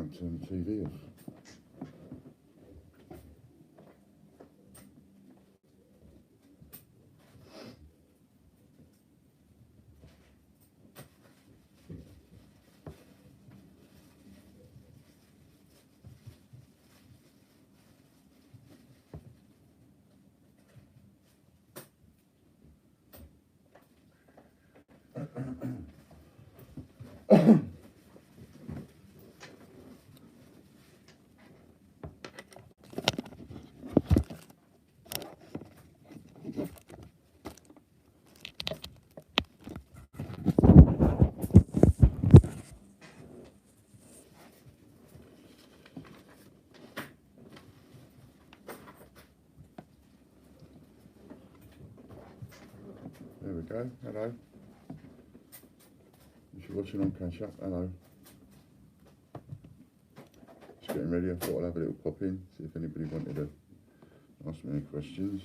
won't turn the TV off. There we go, hello. If you're watching on Catch Up, hello. Just getting ready, I thought I'd have a little pop in, see if anybody wanted to ask me any questions.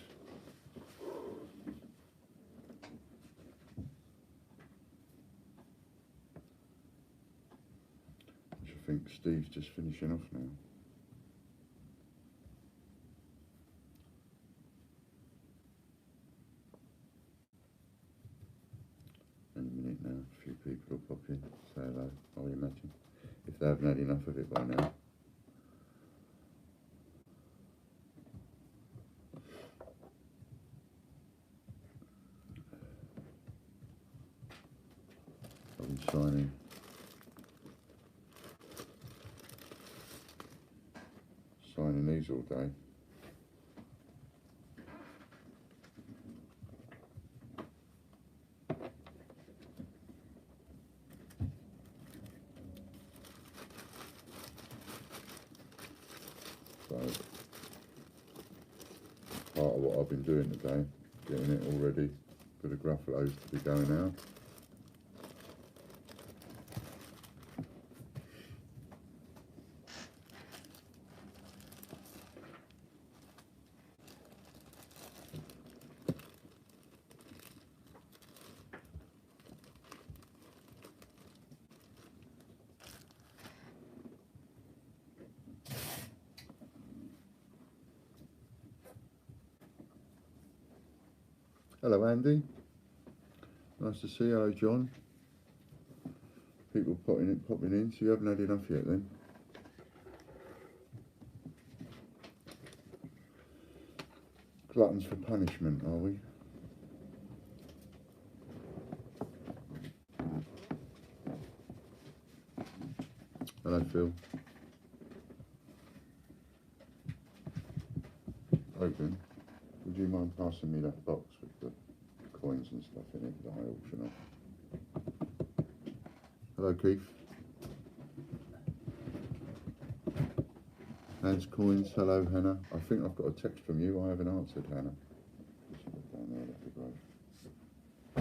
Which I think Steve's just finishing off now. In a minute now, a few people will pop in, say hello, I imagine, if they haven't had enough of it by now. I've been signing these all day. So, part of what I've been doing today, getting it all ready for the Gruffalo's to be going out. Hello Andy, nice to see you. Hello John. People popping in, so you haven't had enough yet then? Gluttons for punishment, are we? Hello Phil. Open. Would you mind passing me that box with the coins and stuff in it that I auction off? Hello Keith. Hans Coins, hello Hannah. I think I've got a text from you, I haven't answered Hannah. Just look down there, that'd be great. I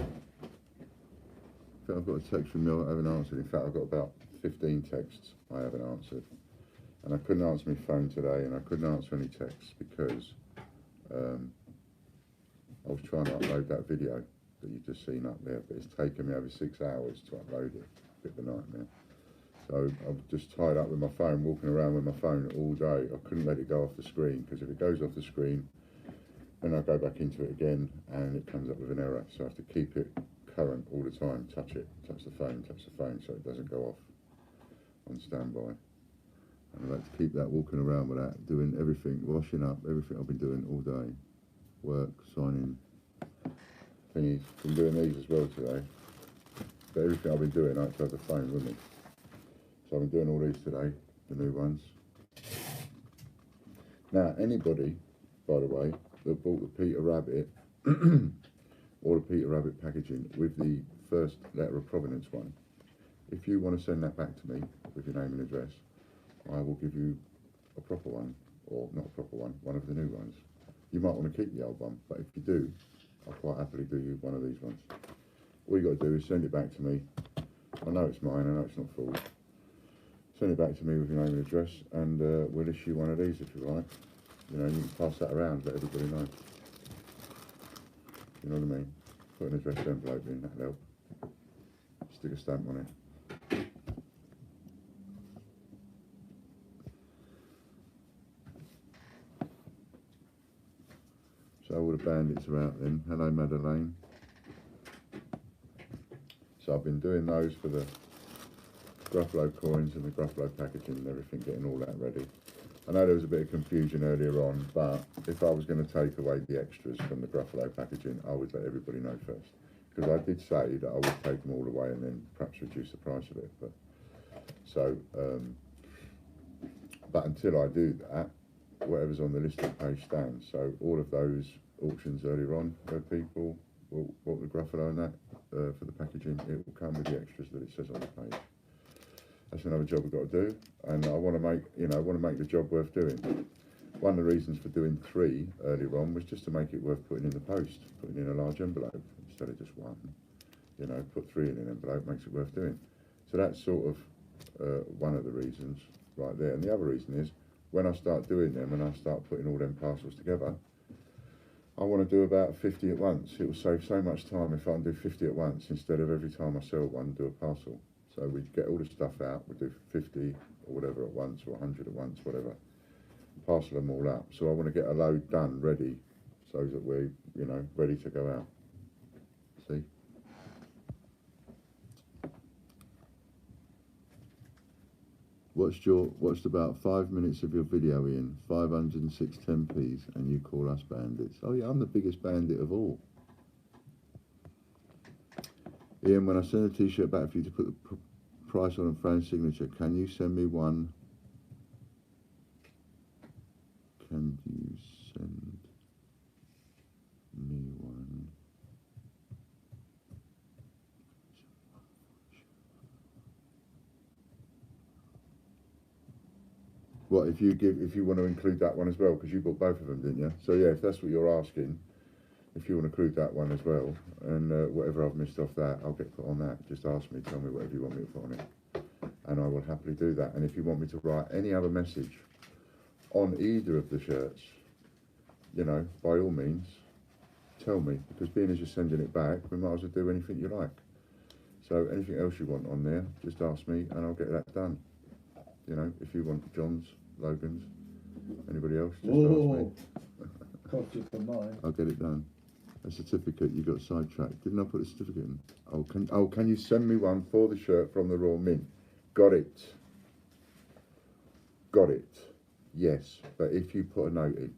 think I've got a text from you, I haven't answered. In fact, I've got about 15 texts I haven't answered. And I couldn't answer my phone today, and I couldn't answer any texts because I was trying to upload that video that you've just seen up there, but it's taken me over 6 hours to upload it. A bit of a nightmare. So I'm just tied up with my phone, walking around with my phone all day. I couldn't let it go off the screen, because if it goes off the screen, then I go back into it again and it comes up with an error. So I have to keep it current all the time, touch the phone, so it doesn't go off on standby. And I like to keep that walking around with that, doing everything, washing up, everything I've been doing all day. Work, signing, thingies. Been doing these as well today. But everything I've been doing, I have to have the phone with me. So I've been doing all these today, the new ones. Now, anybody, by the way, that bought the Peter Rabbit, or the Peter Rabbit packaging with the first letter of provenance one, if you want to send that back to me with your name and address, I will give you a proper one, or not a proper one of the new ones. You might want to keep the old one, but if you do, I'll quite happily do you one of these ones. All you got to do is send it back to me. I know it's mine, I know it's not full. Send it back to me with your name and address, and we'll issue one of these if you like. You know, you can pass that around, let everybody know. You know what I mean? Put an addressed envelope in, that'll help. Stick a stamp on it. So all the bandits are out then. Hello, Madeleine. So I've been doing those for the Gruffalo coins and the Gruffalo packaging and everything, getting all that ready. I know there was a bit of confusion earlier on, but if I was going to take away the extras from the Gruffalo packaging, I would let everybody know first. Because I did say that I would take them all away and then perhaps reduce the price of it. But so, but until I do that, whatever's on the listing page stands. So all of those auctions earlier on where people bought the Gruffalo and that for the packaging, it will come with the extras that it says on the page. That's another job we've got to do, and I want to make, I want to make the job worth doing. One of the reasons for doing 3 earlier on was just to make it worth putting in the post, putting in a large envelope instead of just 1. Put 3 in an envelope makes it worth doing. So that's sort of one of the reasons right there. And the other reason is when I start doing them and I start putting all them parcels together, I want to do about 50 at once. It will save so much time if I can do 50 at once instead of every time I sell one, do a parcel. So we get all the stuff out, we do 50 or whatever at once, or 100 at once, whatever. Parcel them all up. So I want to get a load done, ready, so that we're, ready to go out. See? Watched about 5 minutes of your video, Ian. 506 10p's, and you call us bandits. Oh yeah, I'm the biggest bandit of all. Ian, when I send a t-shirt back for you to put the price on a friend's signature, can you send me one? Can you send me one? What, if you want to include that one as well, because you bought both of them, didn't you? So yeah, if that's what you're asking, if you want to include that one as well, and whatever I've missed off that, I'll get put on that. Just ask me, tell me whatever you want me to put on it, and I will happily do that. And if you want me to write any other message on either of the shirts, by all means, tell me, because being as you're sending it back, we might as well do anything you like. So anything else you want on there, just ask me and I'll get that done. If you want John's, Logan's, anybody else, just ask me. Cost you for mine. I'll get it done. A certificate, you got sidetracked. Didn't I put a certificate in? Can you send me one for the shirt from the Royal Mint? Got it. Got it. Yes, but if you put a note in,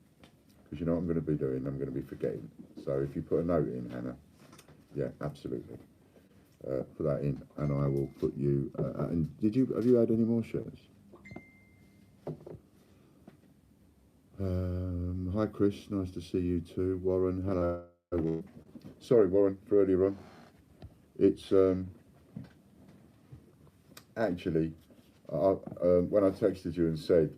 because you know what I'm going to be doing, I'm going to be forgetting. So if you put a note in, Hannah, yeah, absolutely. Put that in, and I will put you. And have you had any more shirts? Hi Chris, nice to see you too. Warren, hello. Sorry Warren for earlier on. It's actually when I texted you and said,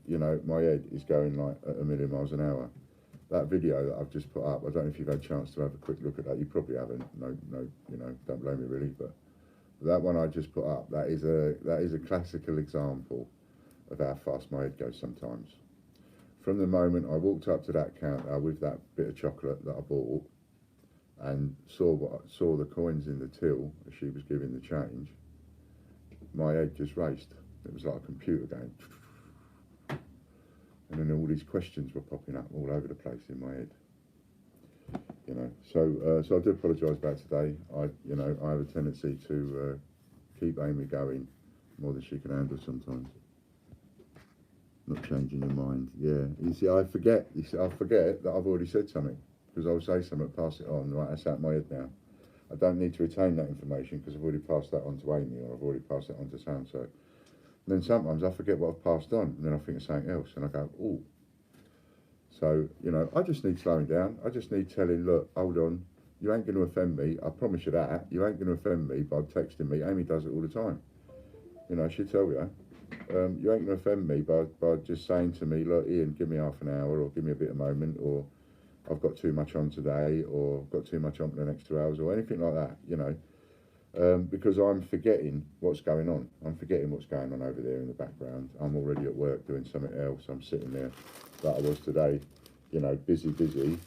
my head is going like at 1,000,000 miles an hour. That video that I've just put up, I don't know if you've had a chance to have a quick look at that. You probably haven't. No, don't blame me really. But that one I just put up, that is a classical example of how fast my head goes sometimes. From the moment I walked up to that counter with that bit of chocolate that I bought and saw the coins in the till as she was giving the change, my head just raced. It was like a computer going, and then all these questions were popping up all over the place in my head. So I do apologise about today. I have a tendency to keep Amy going more than she can handle sometimes. Not changing your mind, yeah. You see, I forget that I've already said something, because I'll say something, pass it on. Right, that's out of my head now. I don't need to retain that information because I've already passed that on to Amy, or I've already passed it on to Sam. So then sometimes I forget what I've passed on, and then I think of something else, and I go, oh. So I just need slowing down. I just need telling, look, hold on, you ain't going to offend me. I promise you that. You ain't going to offend me by texting me. Amy does it all the time. She'll tell you. You ain't going to offend me by just saying to me, look, Ian, give me half an hour, or give me a bit of moment, or I've got too much on today, or I've got too much on for the next 2 hours, or anything like that, because I'm forgetting what's going on. I'm forgetting what's going on over there in the background. I'm already at work doing something else. I'm sitting there like I was today, busy,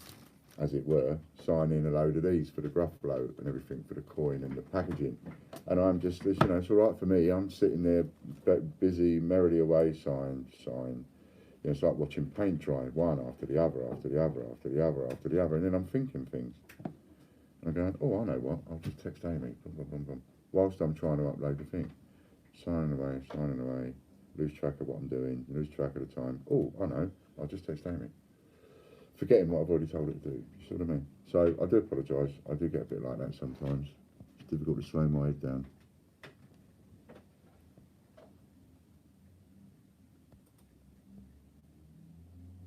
as it were, signing a load of these for the Gruffalo and everything for the coin and the packaging. And I'm just, it's all right for me. I'm sitting there busy, merrily away, sign. It's like watching paint dry, one after the other, after the other, after the other, after the other, and then I'm thinking things. I'm going, oh, I know what, I'll just text Amy, boom, boom, boom, boom, whilst I'm trying to upload the thing. Signing away, lose track of what I'm doing, lose track of the time. Oh, I know, I'll just text Amy. Forgetting what I've already told her to do, you see what I mean? So I do apologise, I do get a bit like that sometimes. It's difficult to slow my head down.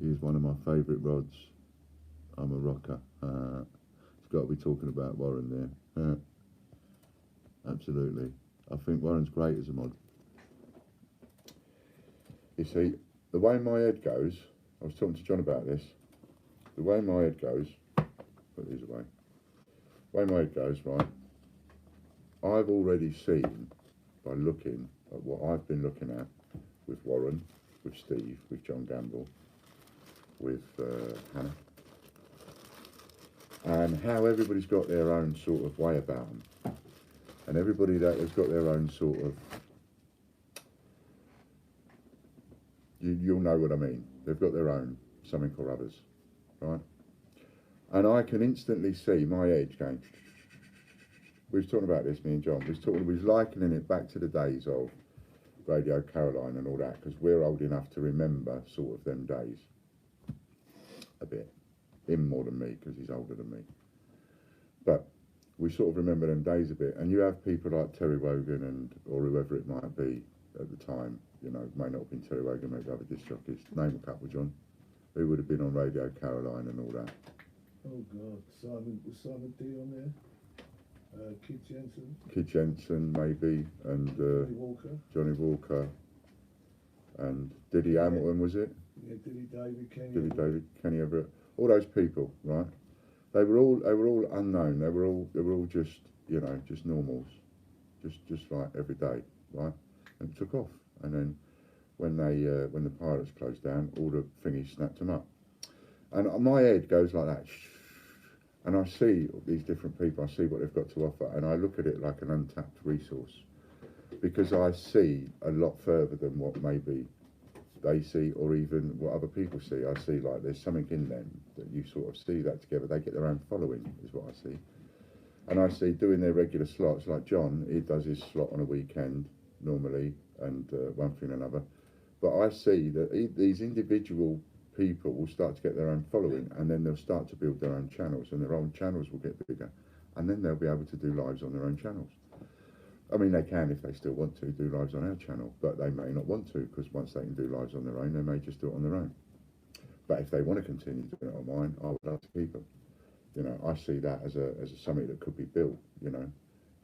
Here's one of my favourite rods. I'm a rocker. It's got to be talking about Warren there. Absolutely. I think Warren's great as a mod. You see, the way my head goes, I was talking to John about this, the way my head goes, put these away, the way my head goes, right, I've already seen, by looking at what I've been looking at with Warren, with Steve, with John Gamble, with Hannah, and how everybody's got their own sort of way about them, and everybody that has got their own sort of, you'll know what I mean, they've got their own something or others, right, and I can instantly see my edge going, we was talking about this, me and John, we was likening it back to the days of Radio Caroline and all that, because we're old enough to remember sort of them days a bit. Him more than me, because he's older than me. But we sort of remember them days a bit. And you have people like Terry Wogan and or whoever it might be at the time, you know, may not have been Terry Wogan, maybe other disc jockeys. Name a couple, John. Who would have been on Radio Caroline and all that? Oh God, was Simon D on there? Kid Jensen. Kid Jensen, maybe, and Johnny Walker, and Diddy Hamilton, was it? Yeah, Diddy David, Kenny Everett, all those people, right? They were all unknown. They were all just, you know, just normals, just like every day, right? And it took off. And then when the Pirates closed down, all the thingies snapped them up. And my head goes like that. And I see these different people, I see what they've got to offer, and I look at it like an untapped resource, because I see a lot further than what maybe they see, or even what other people see. I see like there's something in them that you sort of see that together. They get their own following, is what I see. And I see doing their regular slots, like John, he does his slot on a weekend normally, and one thing and another. But I see that these individual people will start to get their own following, and then they'll start to build their own channels, and their own channels will get bigger, and then they'll be able to do lives on their own channels. I mean, they can, if they still want to, do lives on our channel, but they may not want to, because once they can do lives on their own, they may just do it on their own. But if they want to continue doing it on mine, I would love to keep them. You know, I see that as a something that could be built, you know,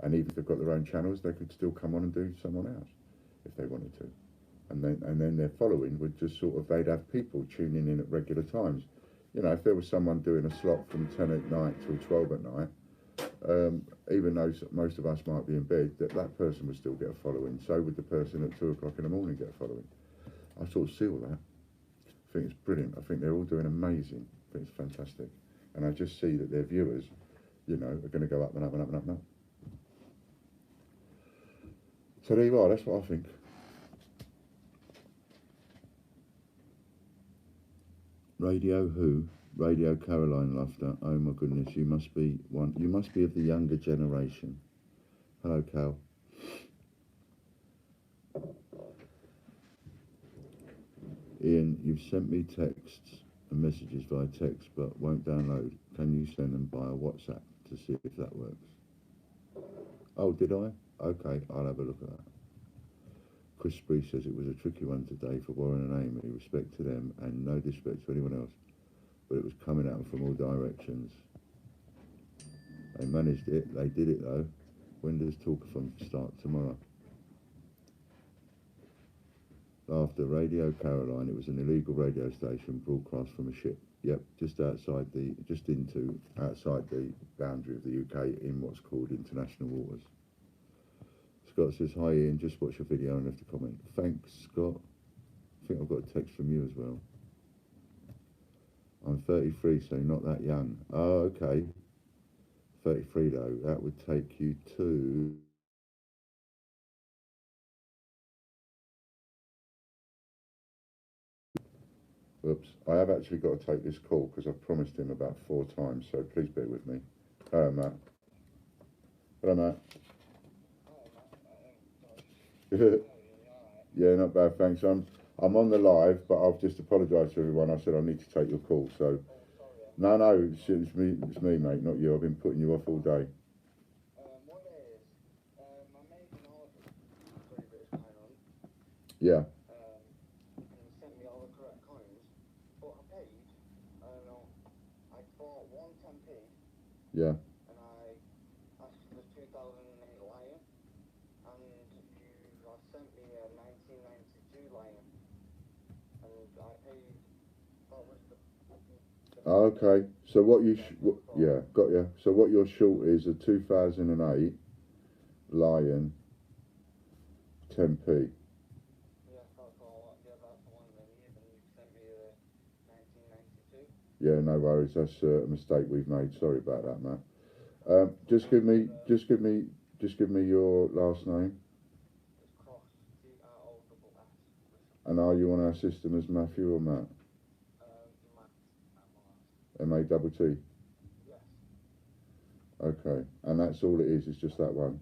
and even if they've got their own channels, they could still come on and do someone else if they wanted to. And then their following would just sort of, they'd have people tuning in at regular times. You know, if there was someone doing a slot from 10 at night till 12 at night, even though most of us might be in bed, that person would still get a following. So would the person at 2 o'clock in the morning get a following. I sort of see all that. I think it's brilliant. I think they're all doing amazing. I think it's fantastic. And I just see that their viewers, you know, are going to go up and up and up and up and up. So there you are, that's what I think. Radio who? Radio Caroline Lufter. Oh my goodness, you must be one. You must be of the younger generation. Hello, Cal. Ian, you've sent me texts and messages via text, but won't download. Can you send them via WhatsApp to see if that works? Oh, did I? Okay, I'll have a look at that. Chris Spree says it was a tricky one today for Warren and Amy. Respect to them and no disrespect to anyone else, but it was coming at them from all directions. They managed it. They did it though. When does Talkathon start? Tomorrow. After Radio Caroline, it was an illegal radio station broadcast from a ship. Yep, just outside the boundary of the UK in what's called international waters. Scott says, hi Ian, just watch your video and left a comment. Thanks, Scott. I think I've got a text from you as well. I'm 33, so not that young. Oh, okay. 33 though, that would take you to... Oops, I have actually got to take this call because I've promised him about 4 times, so please bear with me. Hello, Matt. Hello, Matt. Yeah, not bad, thanks. I'm on the live, but I've just apologised to everyone. I said I need to take your call, so no, it's me, mate, not you. I've been putting you off all day. Yeah. Yeah. And I asked for the 2008 Lion, and you have sent me a 1992 Lion, and I paid, that was the Okay, so what you, yeah, got you. So what you're short is a 2008 Lion 10p. yeah, that's all, yeah, that's the one I need, and you sent me the 1992. Yeah, no worries. That's a mistake we've made. Sorry about that, Matt. Just give me your last name. It's Cross, C-R-O-S-S. And are you on our system as Matthew or Matt? M-A-T-T. Yes. Okay, and that's all it is. It's just that one.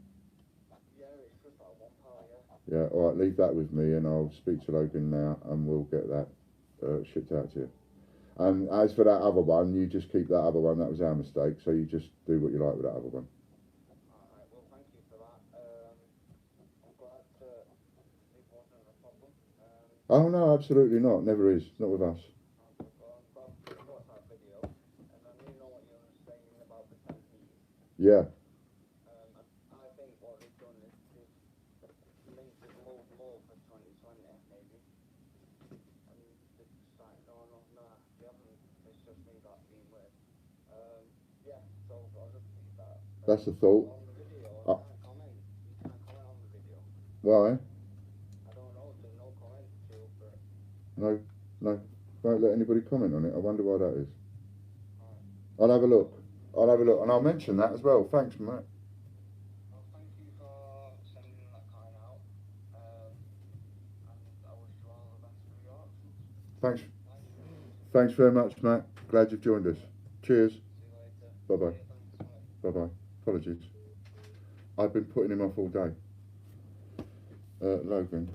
Yeah, it's just that one, pal, yeah. Yeah. All right. Leave that with me, and I'll speak to Logan now, and we'll get that shipped out to you. And as for that other one, you just keep that other one. That was our mistake. So you just do what you like with that other one. Alright, well, thank you for that. I'm glad that it wasn't a problem. Oh no, absolutely not. Never is. Not with us. Well, I'm glad you got that video, and I do know what you're saying about the 10 Ps. Yeah. I think what they've done is they've made it more for 2020, maybe. And they're just like, no, they haven't. It's just me that's being weird. Yeah, so I'll just leave that. That's a thought. On the video, I can't comment. You can't comment on the video. Why? I don't know, there's no comment field for it. No. Won't let anybody comment on it. I wonder why that is. Alright. I'll have a look. And I'll mention that as well. Thanks, Matt. Well, thank you for sending that kind out. And I wish you all the best for your options. Thanks very much, Matt. Glad you've joined us. Cheers. See you later. Bye-bye. Bye-bye. Apologies. I've been putting him off all day. Logan,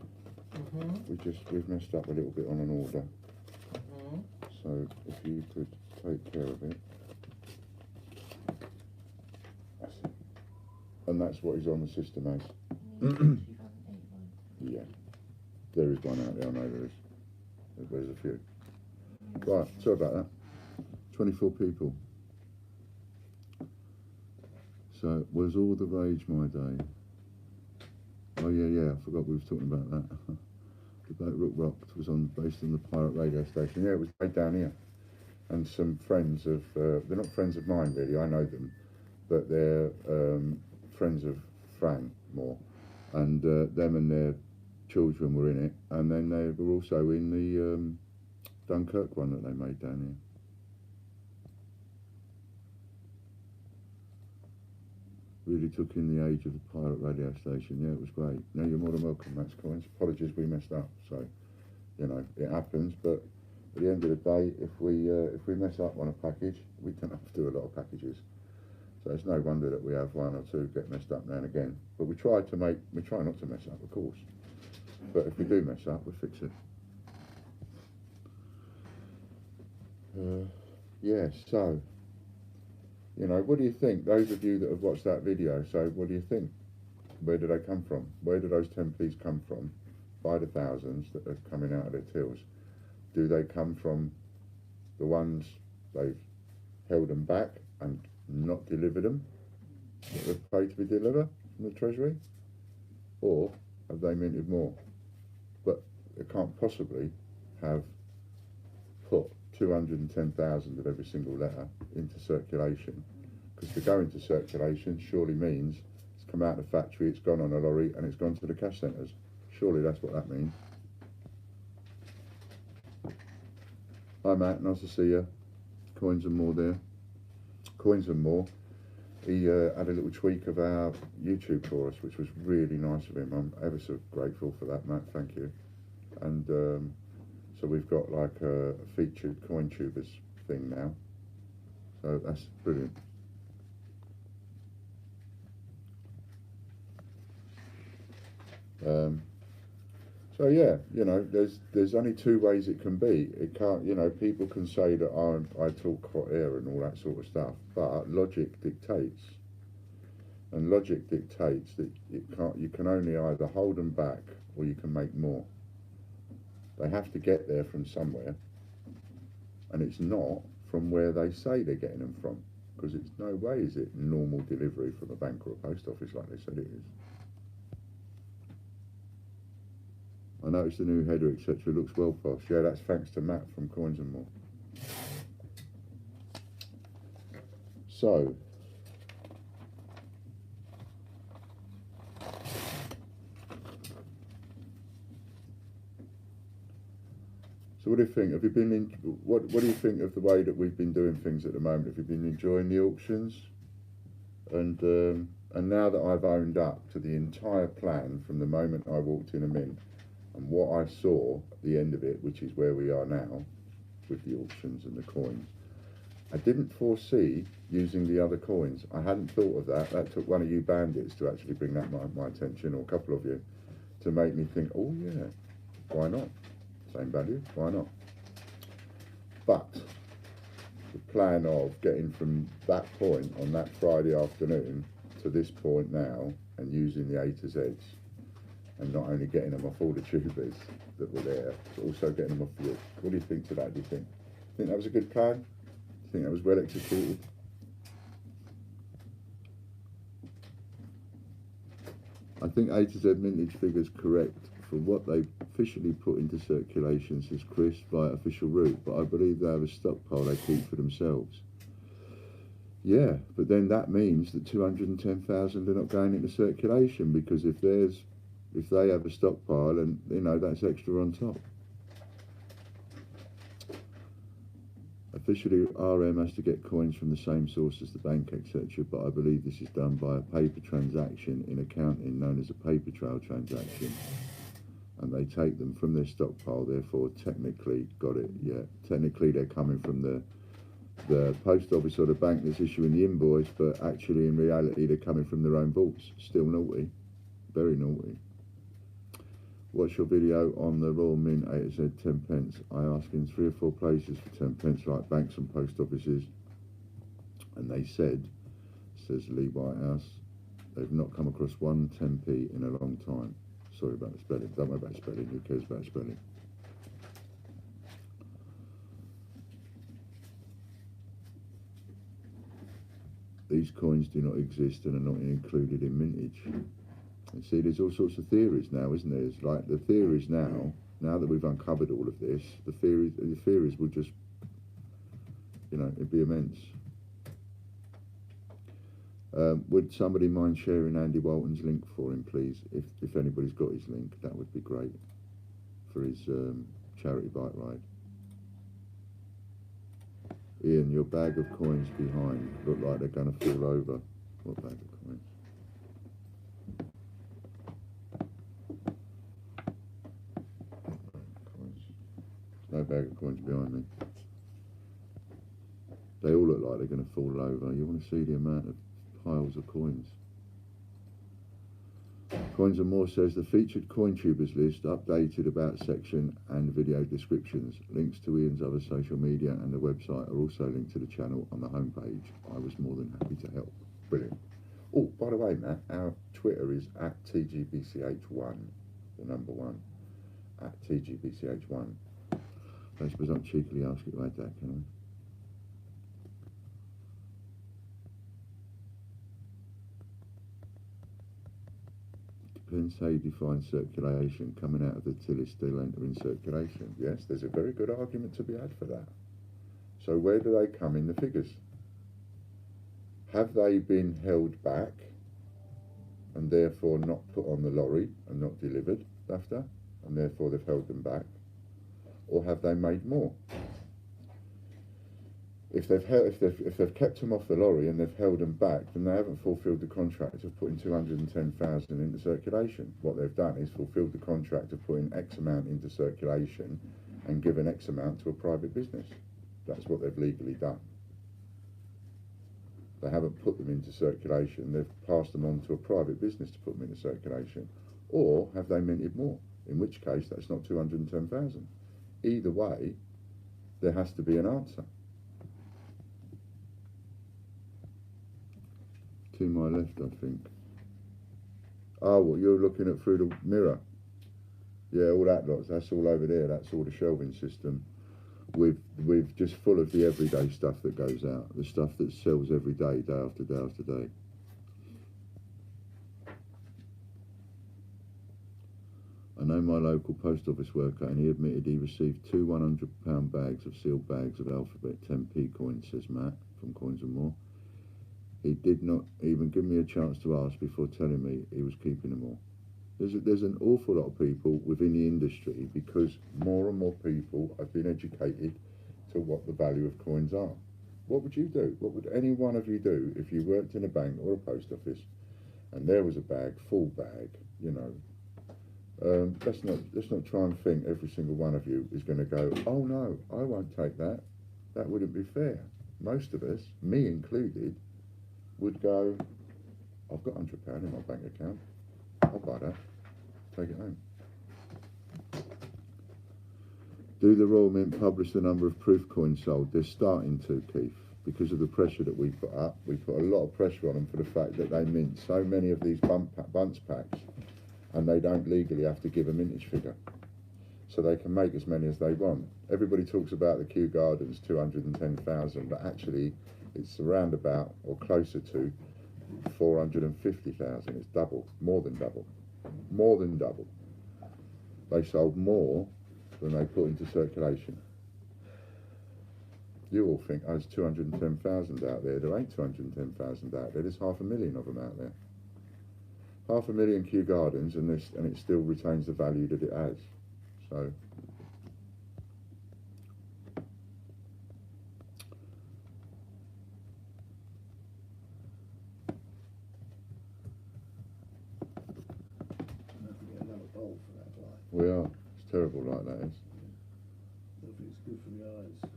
we've messed up a little bit on an order. So if you could take care of it. That's it. And that's what he's on the system as. Yeah. There is one out there, I know there is. There's a few. Right, sorry about that. 24 people. So, was all the rage my day? Oh yeah, I forgot we was talking about that. The boat Rook Rocked was based on the pirate radio station. Yeah, it was made down here. And some friends of, they're not friends of mine really, I know them, but they're friends of Fran more. And them and their children were in it, and then they were also in the Dunkirk one that they made down here. Really took in the age of the pirate radio station. Yeah, it was great. No, you're more than welcome, Max Collins. Apologies, we messed up. So, you know, it happens. But at the end of the day, if we mess up on a package, we don't have to do a lot of packages. So it's no wonder that we have one or two get messed up now and again. But we try not to mess up, of course. But if we do mess up, we fix it. Yeah, so, you know, what do you think? Those of you that have watched that video, so what do you think? Where do they come from? Where do those 10p's come from? By the thousands that are coming out of their tills. Do they come from the ones they've held them back and not delivered them, that they've paid to be delivered from the Treasury? Or have they minted more? But they can't possibly have put 210,000 of every single letter into circulation, because to go into circulation surely means it's come out of the factory, it's gone on a lorry and it's gone to the cash centres. Surely that's what that means. Hi Matt, nice to see you. Coins and More there. Coins and More. He had a little tweak of our YouTube for us, which was really nice of him. I'm ever so grateful for that, Matt. Thank you. And So we've got like a featured coin tubers thing now. So that's brilliant. So yeah, you know, there's only two ways it can be. It can't, you know, people can say that I talk hot air and all that sort of stuff, but logic dictates, and logic dictates that you can only either hold them back or you can make more. They have to get there from somewhere, and it's not from where they say they're getting them from, because it's no way is it normal delivery from a bank or a post office like they said it is. I noticed the new header, etc. looks well posh. Yeah, that's thanks to Matt from Coins and More. So, what do you think? Have you been in? What do you think of the way that we've been doing things at the moment? Have you been enjoying the auctions? And now that I've owned up to the entire plan from the moment I walked in a mint, and what I saw at the end of it, which is where we are now with the auctions and the coins, I didn't foresee using the other coins. I hadn't thought of that. That took one of you bandits to actually bring that my attention, or a couple of you, to make me think, oh yeah, why not? Same value, why not? But the plan of getting from that point on that Friday afternoon to this point now, and using the A to Zs, and not only getting them off all the tubers that were there, but also getting them off you. What do you think to that? Do you think that was a good plan? Do you think that was well executed? I think A to Z mintage figures correct for what they officially put into circulation, says Chris, via official route, but I believe they have a stockpile they keep for themselves. Yeah, but then that means that 210,000 are not going into circulation, because if they have a stockpile, and you know, that's extra on top. Officially, RM has to get coins from the same source as the bank, etc., but I believe this is done by a paper transaction in accounting known as a paper trail transaction, and they take them from their stockpile. Therefore, technically, got it, yeah, technically they're coming from the post office or the bank that's issuing the invoice, but actually in reality they're coming from their own vaults. Still naughty, very naughty. Watch your video on the Royal Mint A to Z 10 pence. I asked in 3 or 4 places for 10 pence, like banks and post offices, and they said, says Lee Whitehouse, they've not come across one 10p in a long time. Sorry about the spelling. Don't worry about spelling. Who cares about spelling? These coins do not exist and are not included in mintage. And see, there's all sorts of theories now, isn't there? It's like the theories now that we've uncovered all of this, the theories will just, you know, it'd be immense. Would somebody mind sharing Andy Walton's link for him, please? If anybody's got his link, that would be great for his charity bike ride. Ian, your bag of coins behind look like they're going to fall over. What bag of coins? No bag of coins behind me. They all look like they're going to fall over. You want to see the amount of piles of coins. Coins and More says the featured coin tubers list updated about section and video descriptions. Links to Ian's other social media and the website are also linked to the channel on the homepage. I was more than happy to help. Brilliant. Oh, by the way, Matt, our Twitter is at TGBCH1, the number 1, at TGBCH1. I suppose I'm cheekily asking you to add that, can I? Depends how you define circulation. Coming out of the till is still entering circulation. Yes, there's a very good argument to be had for that. So where do they come in the figures? Have they been held back and therefore not put on the lorry and not delivered after, and therefore they've held them back? Or have they made more? If they've kept them off the lorry and they've held them back, then they haven't fulfilled the contract of putting 210,000 into circulation. What they've done is fulfilled the contract of putting X amount into circulation and give an X amount to a private business. That's what they've legally done. They haven't put them into circulation, they've passed them on to a private business to put them into circulation. Or have they minted more? In which case, that's not 210,000. Either way, there has to be an answer. To my left, I think. Oh, well, you're looking at through the mirror. Yeah, all that lot, that's all over there. That's all the shelving system. With just full of the everyday stuff that goes out. The stuff that sells every day, day after day after day. I know my local post office worker, and he admitted he received 2 £100 bags of sealed bags of alphabet 10p coins, says Matt from Coins and More. He did not even give me a chance to ask before telling me he was keeping them all. There's an awful lot of people within the industry, because more and more people have been educated to what the value of coins are. What would you do? What would any one of you do if you worked in a bank or a post office and there was a bag, full bag, you know? Let's not try and think every single one of you is going to go, oh no, I won't take that. That wouldn't be fair. Most of us, me included, would go, I've got £100 in my bank account. I'll buy that. Take it home. Do the Royal Mint publish the number of proof coins sold? They're starting to, Keith, because of the pressure that we put up. We put a lot of pressure on them for the fact that they mint so many of these bunce packs, and they don't legally have to give a mintage figure. So they can make as many as they want. Everybody talks about the Kew Gardens 210,000, but actually it's around about, or closer to, 450,000. It's double, more than double. More than double. They sold more than they put into circulation. You all think, oh, there's 210,000 out there. There ain't 210,000 out there. There's 500,000 of them out there. 500,000 Kew Gardens, and it still retains the value that it has. So we are. It's terrible like that is. I don't think it's good for the eyes.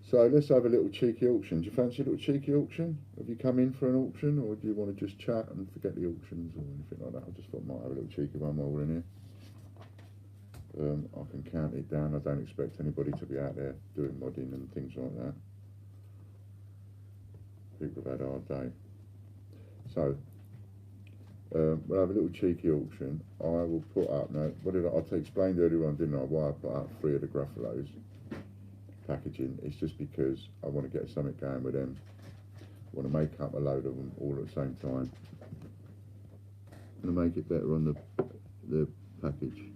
So let's have a little cheeky auction. Do you fancy a little cheeky auction? Have you come in for an auction, or do you want to just chat and forget the auctions or anything like that? I just thought I might have a little cheeky one while we're in here. I can count it down. I don't expect anybody to be out there doing modding and things like that. People have had a hard day. So we'll have a little cheeky auction. I will put up now. I explained earlier on, didn't I, why I put up 3 of the Gruffalos packaging. It's just because I want to get something going with them. I want to make up a load of them all at the same time. I'm going to make it better on the package.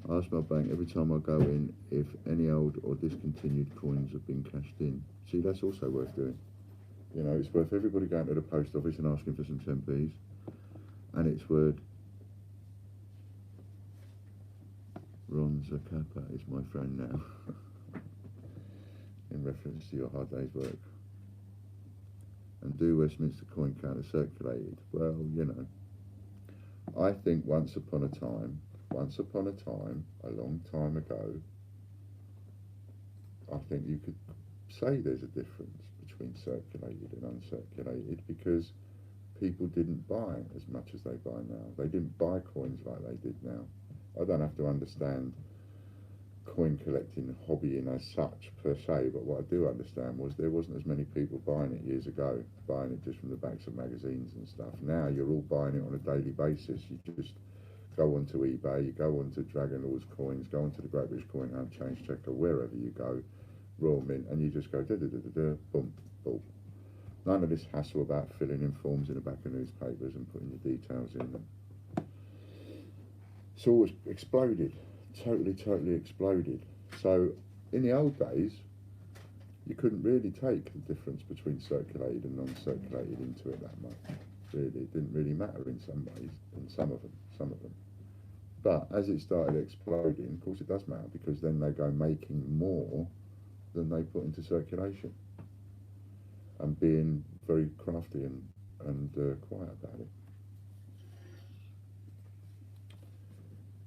I ask my bank every time I go in if any old or discontinued coins have been cashed in. See, that's also worth doing. You know, it's worth everybody going to the post office and asking for some 10p's. And it's worth Ron Zacapa is my friend now. In reference to your hard day's work. And do Westminster coin counter circulated? Well, you know, I think once upon a time, a long time ago, I think you could say there's a difference between circulated and uncirculated, because people didn't buy as much as they buy now. They didn't buy coins like they did now. I don't have to understand coin collecting, hobbying as such per se, but what I do understand was there wasn't as many people buying it years ago, buying it just from the backs of magazines and stuff. Now you're all buying it on a daily basis. You just go onto eBay, you go onto Dragon Lord's Coins, go onto the Great British Coin Hunt, Change Checker, wherever you go, Royal Mint, and you just go boom, boom. None of this hassle about filling in forms in the back of newspapers and putting your details in. It's all exploded, totally exploded. So in the old days, you couldn't really take the difference between circulated and non-circulated into it that much. Really, it didn't really matter in some ways, in some of them. But as it started exploding, of course it does matter, because then they go making more than they put into circulation, and being very crafty and quiet about it.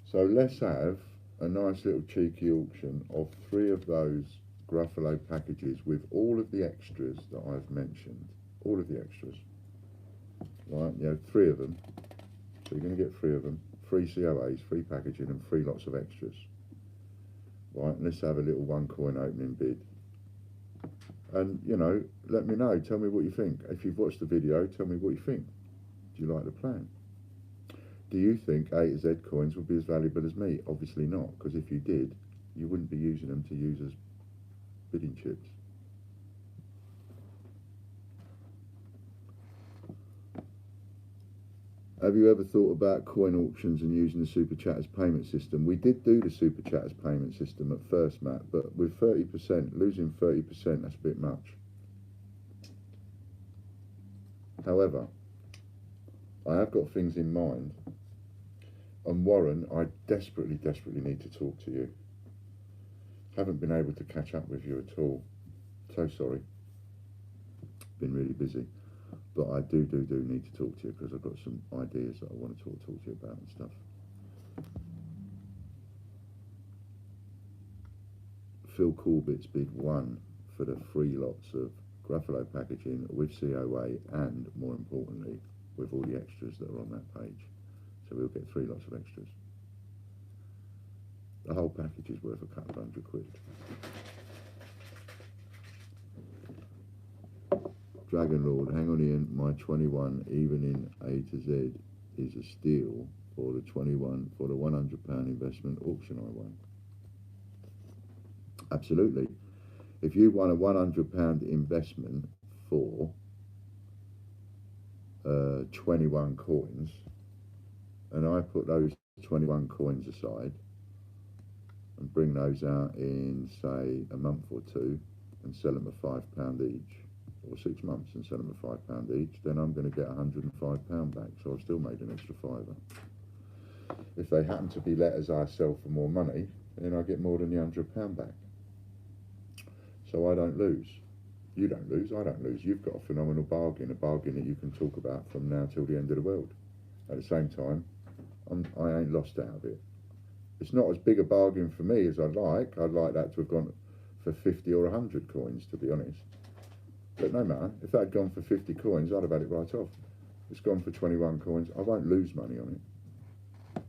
So let's have a nice little cheeky auction of 3 of those Gruffalo packages with all of the extras that I've mentioned. All of the extras. Right, 3 of them. So you're going to get 3 of them. Free COAs, free packaging and 3 lots of extras. Right, and let's have a little 1 coin opening bid. And, let me know. Tell me what you think. If you've watched the video, tell me what you think. Do you like the plan? Do you think A to Z coins would be as valuable as me? Obviously not, because if you did, you wouldn't be using them to use as bidding chips. Have you ever thought about coin auctions and using the Super Chat as payment system? We did do the Super Chat as payment system at first, Matt, but with 30%, losing 30%, that's a bit much. However, I have got things in mind. And Warren, I desperately need to talk to you. Haven't been able to catch up with you at all. So sorry. Been really busy. But I do need to talk to you because I've got some ideas that I want to talk to you about and stuff. Phil Corbett's bid 1 for the 3 lots of Gruffalo packaging with COA and, more importantly, with all the extras that are on that page. So we'll get 3 lots of extras. The whole package is worth a couple of £100. Dragon Lord, hang on Ian, my 21 even in A to Z is a steal for the 21 for the £100 investment auction I won. Absolutely. If you won a £100 investment for 21 coins, and I put those 21 coins aside and bring those out in, say, a month or 2 and sell them at £5 each, or 6 months and sell them at £5 each, then I'm going to get £105 back, so I've still made an extra £5. If they happen to be letters I sell for more money, then I get more than the £100 back. So I don't lose. You don't lose, I don't lose. You've got a phenomenal bargain, a bargain that you can talk about from now till the end of the world. At the same time, I ain't lost out of it. It's not as big a bargain for me as I'd like. I'd like that to have gone for 50 or 100 coins, to be honest. But no matter, if that had gone for 50 coins, I'd have had it right off. It's gone for 21 coins. I won't lose money on it.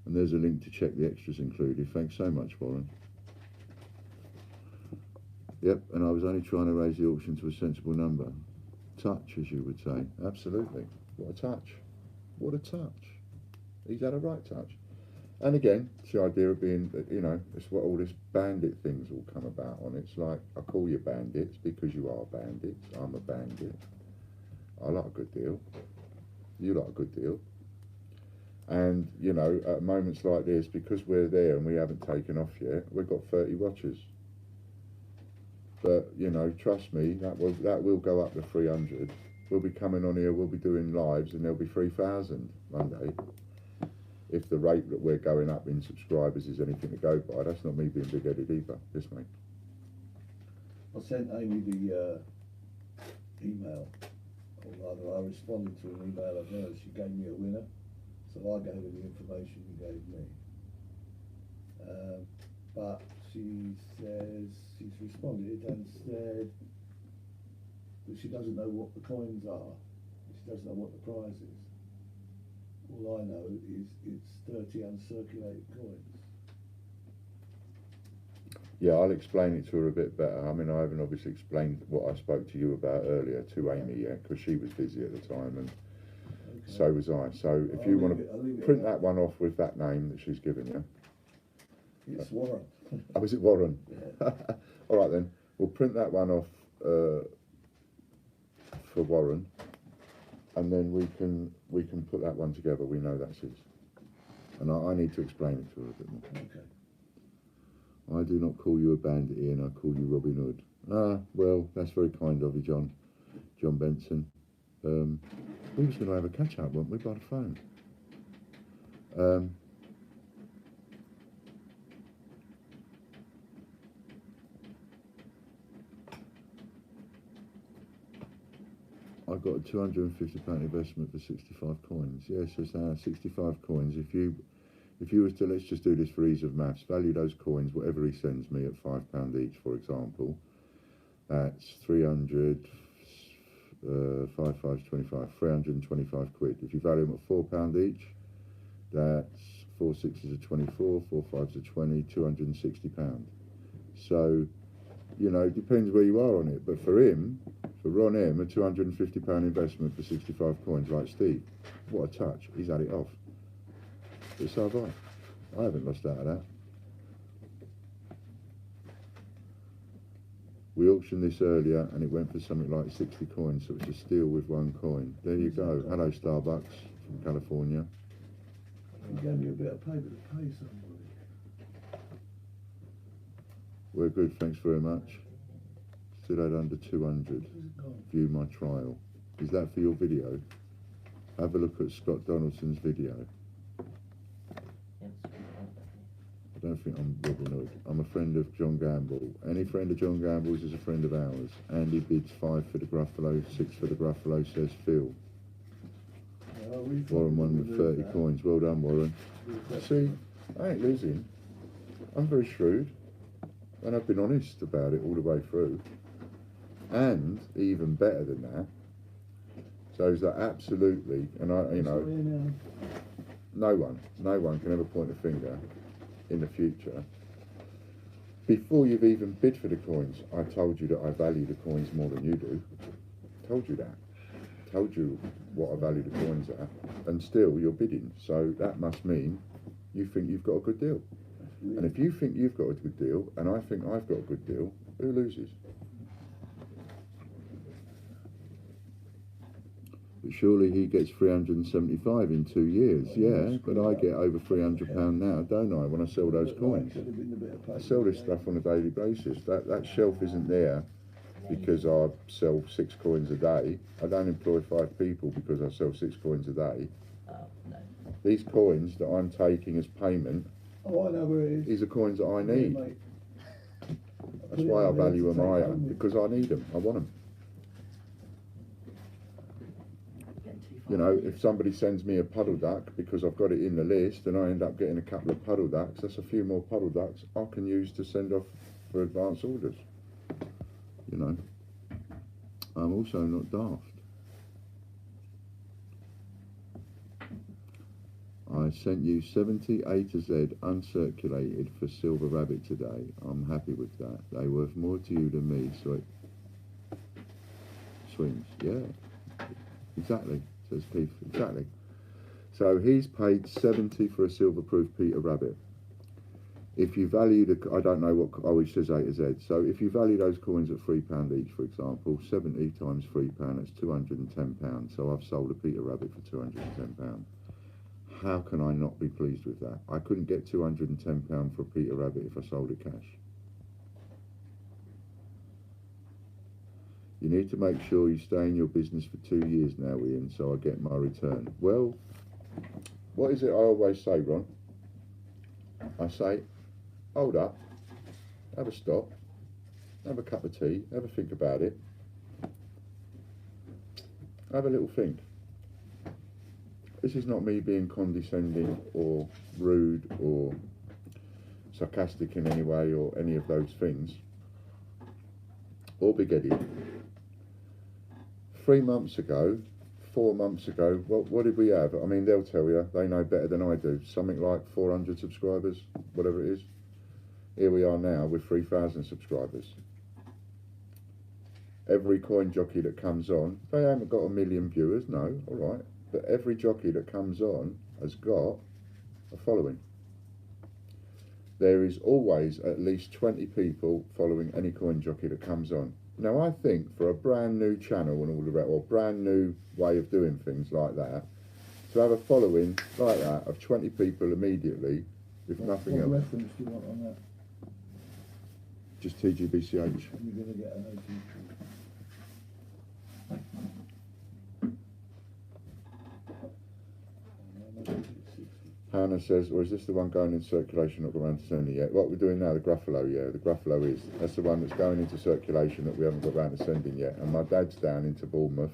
And there's a link to check the extras included. Thanks so much, Warren. Yep, and I was only trying to raise the auction to a sensible number. Touch, as you would say. Absolutely. What a touch. What a touch. He's had a right touch. And again, it's the idea of being, it's what all this bandit things all come about on. It's like, I call you bandits because you are bandits. I'm a bandit. I like a good deal. You like a good deal. And, at moments like this, because we're there and we haven't taken off yet, we've got 30 watchers. But, trust me, that will go up to 300. We'll be coming on here, we'll be doing lives, and there'll be 3,000 Monday. If the rate that we're going up in subscribers is anything to go by, that's not me being big-headed either. Yes, mate. I sent Amy the email, or rather I responded to an email of hers. She gave me a winner, so I gave her the information you gave me. But she says she's responded and said that she doesn't know what the coins are. She doesn't know what the price is. All I know is it's 30 uncirculated coins. Yeah, I'll explain it to her a bit better. I mean, I haven't obviously explained what I spoke to you about earlier to Amy yet, because she was busy at the time, and so was I. So if you want to print that one off with that name that she's given you. It's Warren. Oh, is it Warren? Yeah. All right then, we'll print that one off for Warren, and then we can put that one together. We know that's his, and I need to explain it to her a bit more. Okay. I do not call you a bandit, Ian. I call you Robin Hood. Ah, well, that's very kind of you, John Benson. We was going to have a catch up, weren't we, by the phone? I got a £250 investment for 65 coins. Yes, it's 65 coins. If If you was to, let's just do this for ease of maths, value those coins, whatever he sends me, at £5 each, for example, that's 300, 5 5's 25, 325 quid. If you value them at £4 each, that's 4 6s are 24, 4 5s are 20, £260. So, you know, it depends where you are on it. But for him, for Ron M, a £250 investment for 65 coins, like Steve, what a touch. He's had it off. But so have I. I haven't lost out of that. We auctioned this earlier and it went for something like 60 coins, so it's a steal with one coin. There you go. Hello, Starbucks from California. You gave me a bit of paper to pay somebody. We're good, thanks very much. Still had under 200. Where's it gone? View my trial. Is that for your video? Have a look at Scott Donaldson's video. I don't think I'm Robin Hood. I'm a friend of John Gamble. Any friend of John Gamble's is a friend of ours. Andy bids 5 for the Gruffalo, 6 for the Gruffalo, says Phil. Warren won with 30 coins. Well done, Warren. See, I ain't losing. I'm very shrewd. And I've been honest about it all the way through. And even better than that, shows that absolutely, and I, you know, no one can ever point a finger in the future. Before you've even bid for the coins, I told you that I value the coins more than you do. Told you that. Told you what I value the coins at, and still you're bidding. So that must mean you think you've got a good deal. And if you think you've got a good deal, and I think I've got a good deal, who loses? But surely he gets 375 in 2 years, yeah, but I get over £300 now, don't I, when I sell those coins? I sell this stuff on a daily basis. That shelf isn't there because I sell 6 coins a day. I don't employ 5 people because I sell 6 coins a day. These coins that I'm taking as payment, oh, I know where it is. These are coins that I need. That's why I value them, I own, because I need them, I want them. You know, if somebody sends me a puddle duck because I've got it in the list and I end up getting a couple of puddle ducks, that's a few more puddle ducks I can use to send off for advance orders. You know, I'm also not daft. I sent you 70 A to Z uncirculated for Silver Rabbit today. I'm happy with that. They're worth more to you than me, so it swings. Yeah, exactly, says Keith. Exactly. So he's paid 70 for a silver-proof Peter Rabbit. If you value the, I don't know what, oh, he says A to Z. So if you value those coins at £3 each, for example, 70 times £3, that's £210. So I've sold a Peter Rabbit for £210. How can I not be pleased with that? I couldn't get £210 for a Peter Rabbit if I sold it cash. You need to make sure you stay in your business for 2 years now, Ian, so I get my return. Well, what is it I always say, Ron? I say, hold up, have a stop, have a cup of tea, have a think about it, have a little think. This is not me being condescending or rude or sarcastic in any way or any of those things, or big-headed. 3 months ago, 4 months ago, what did we have? I mean, they'll tell you, they know better than I do, something like 400 subscribers, whatever it is. Here we are now with 3,000 subscribers. Every coin jockey that comes on, they haven't got 1 million viewers, no, all right, but every jockey that comes on has got a following. There is always at least 20 people following any coin jockey that comes on. Now, I think for a brand new channel and all of that, or brand new way of doing things like that, to have a following like that of 20 people immediately, with nothing else. What reference do you want on that? Just TGBCH. You're going to get an OTP. Hannah says, or is this the one going in circulation, not got around to sending yet? What we're doing now, the Gruffalo, yeah, the Gruffalo is. That's the one that's going into circulation that we haven't got around to sending yet. And my dad's down into Bournemouth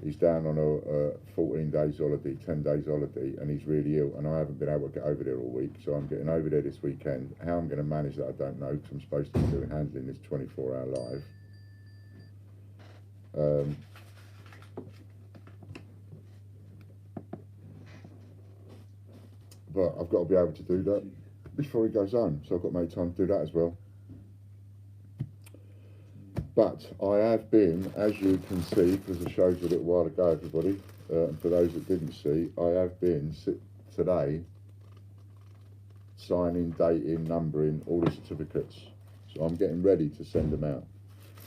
He's down on a 14 days holiday, 10 days holiday, and he's really ill, and I haven't been able to get over there all week, so I'm getting over there this weekend. How I'm going to manage that I don't know, because I'm supposed to be doing handling this 24-hour live. But I've got to be able to do that before he goes home, so I've got to make time to do that as well. But I have been, as you can see, because I showed you a little while ago, everybody, and for those that didn't see, I have been today signing, dating, numbering all the certificates. So I'm getting ready to send them out.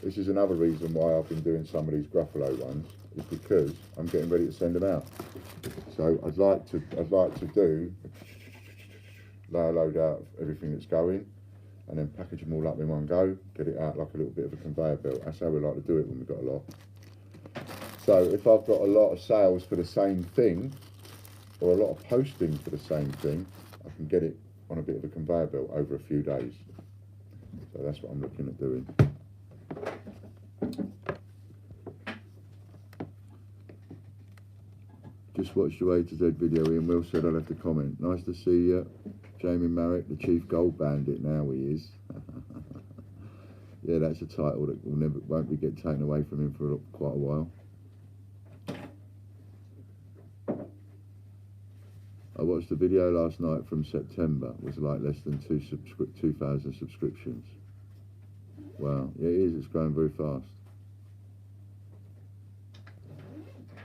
This is another reason why I've been doing some of these Gruffalo ones, is because I'm getting ready to send them out. So I'd like to do lay a load out of everything that's going, and then package them all up in one go, get it out like a little bit of a conveyor belt. That's how we like to do it when we've got a lot. So if I've got a lot of sales for the same thing, or a lot of posting for the same thing, I can get it on a bit of a conveyor belt over a few days. So that's what I'm looking at doing. Just watched your A to Z video. Ian Will said I left a comment. Nice to see you. Jamie Marriott, the Chief Gold Bandit, now he is. Yeah, that's a title that won't be get taken away from him for quite a while. I watched a video last night from September. It was like less than 2,000 subscriptions. Wow, yeah, it is. It's growing very fast.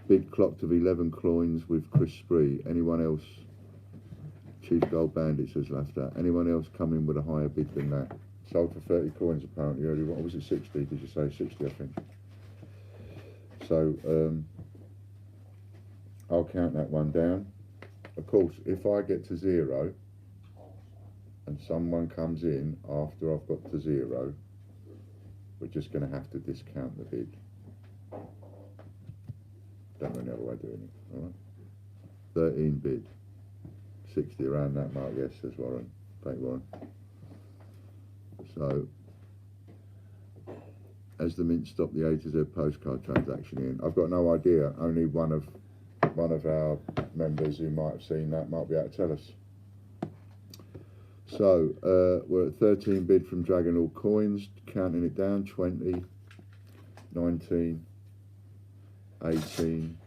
Bid clocked of 11 coins with Chris Spree. Anyone else? Chief Gold Bandit says laughter. Anyone else coming with a higher bid than that? Sold for 30 coins apparently earlier. What was it, 60? Did you say 60? I think. So I'll count that one down. Of course, if I get to 0 and someone comes in after I've got to 0, we're just going to have to discount the bid. Don't know any other way of doing it. All right. 13 bid. 60 around that mark, yes, says Warren. Thank Warren. So, as the Mint stopped the A to Z postcard transaction in, I've got no idea. Only one of our members who might have seen that might be able to tell us. So, we're at 13 bid from Dragon All Coins, counting it down, 20, 19, 18,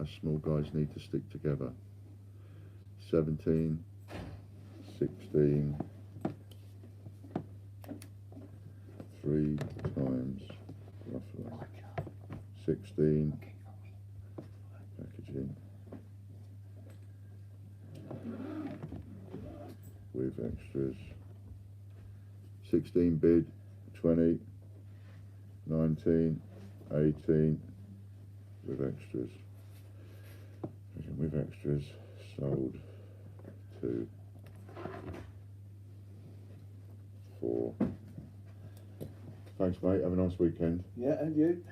us small guys need to stick together, 17, 16, 3 times roughly, 16, packaging, with extras, 16 bid, 20, 19, 18, with extras, with extras, sold 2, 4. Thanks mate, have a nice weekend. Yeah, and you?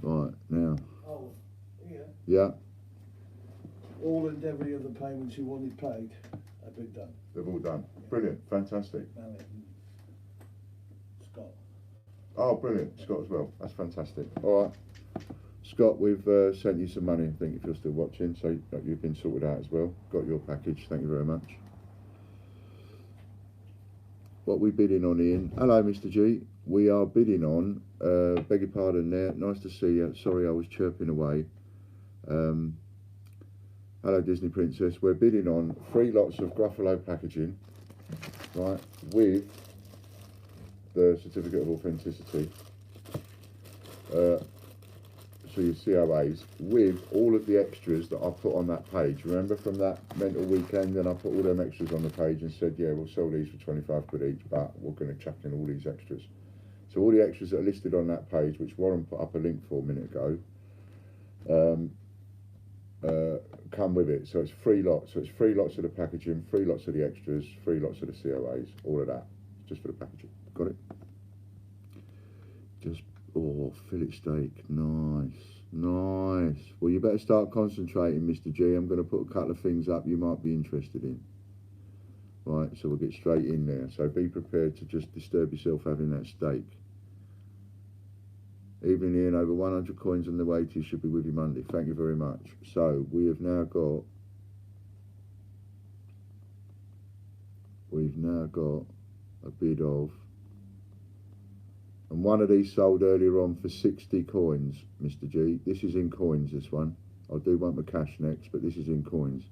Right, now. Oh, yeah. Yeah. All and every of the payments you wanted paid have been done. They've all done. Brilliant, fantastic. Mallet and Scott. Oh, brilliant, Scott as well. That's fantastic. All right, Scott, we've sent you some money, I think, if you're still watching, so you've been sorted out as well. Got your package, thank you very much. What we bidding on, Ian? Hello, Mr. G. We are bidding on, beg your pardon there, nice to see you. Sorry, I was chirping away. Hello, Disney Princess. We're bidding on 3 lots of Gruffalo packaging, right, with the certificate of authenticity. So your COAs, with all of the extras that I put on that page. Remember from that mental weekend, and I put all them extras on the page and said, yeah, we'll sell these for 25 quid each, but we're going to chuck in all these extras. So all the extras that are listed on that page, which Warren put up a link for a minute ago, come with it. So it's 3 lots. So it's 3 lots of the packaging, 3 lots of the extras, 3 lots of the COAs, all of that, just for the packaging. Got it? Just, oh, fillet steak, nice, nice. Well, you better start concentrating, Mr. G. I'm going to put a couple of things up you might be interested in. Right, so we'll get straight in there. So be prepared to just disturb yourself having that steak. Evening Ian, over 100 coins on the way to you, should be with you Monday. Thank you very much. So we have now got a bid of, and one of these sold earlier on for 60 coins, Mr. G. This is in coins, this one. I do want my cash next, but this is in coins.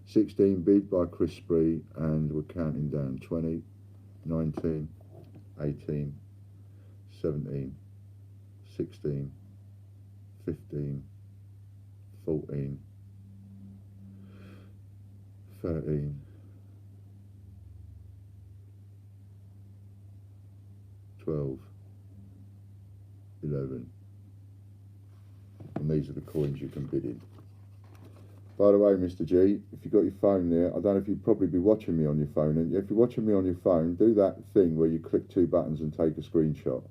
16 bid by Chris Spree, and we're counting down. 20, 19, 18, 17, 16, 15, 14, 13, 12, 11. And these are the coins you can bid in. By the way, Mr. G, if you've got your phone there, I don't know if you'd probably be watching me on your phone. And if you're watching me on your phone, do that thing where you click 2 buttons and take a screenshot.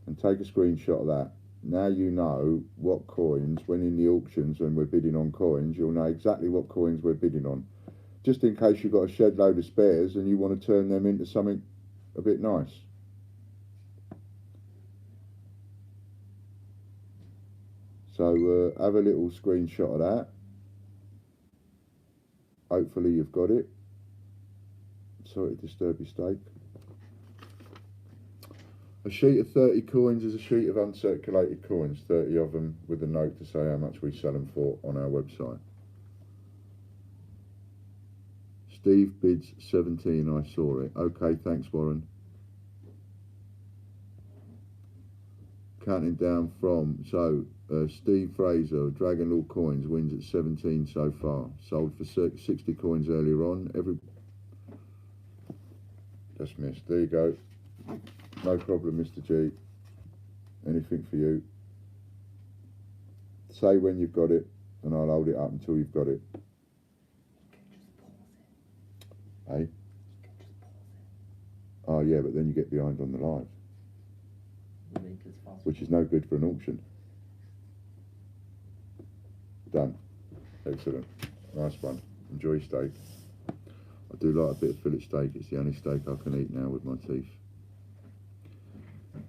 And take a screenshot of that. Now you know what coins, when in the auctions, when we're bidding on coins, you'll know exactly what coins we're bidding on. Just in case you've got a shed load of spares and you want to turn them into something a bit nice. So have a little screenshot of that. Hopefully you've got it. Sorry to disturb your steak. A sheet of 30 coins is a sheet of uncirculated coins, 30 of them, with a note to say how much we sell them for on our website. Steve bids 17, I saw it. Okay, thanks Warren. Counting down from, so Steve Fraser, Dragon Lord Coins, wins at 17 so far. Sold for 60 coins earlier on. Just missed. There you go. No problem, Mr. G. Anything for you. Say when you've got it, and I'll hold it up until you've got it. Hey? Oh yeah, but then you get behind on the live. Which is no good for an auction. Done. Excellent. Nice one. Enjoy your steak. I do like a bit of fillet steak. It's the only steak I can eat now with my teeth.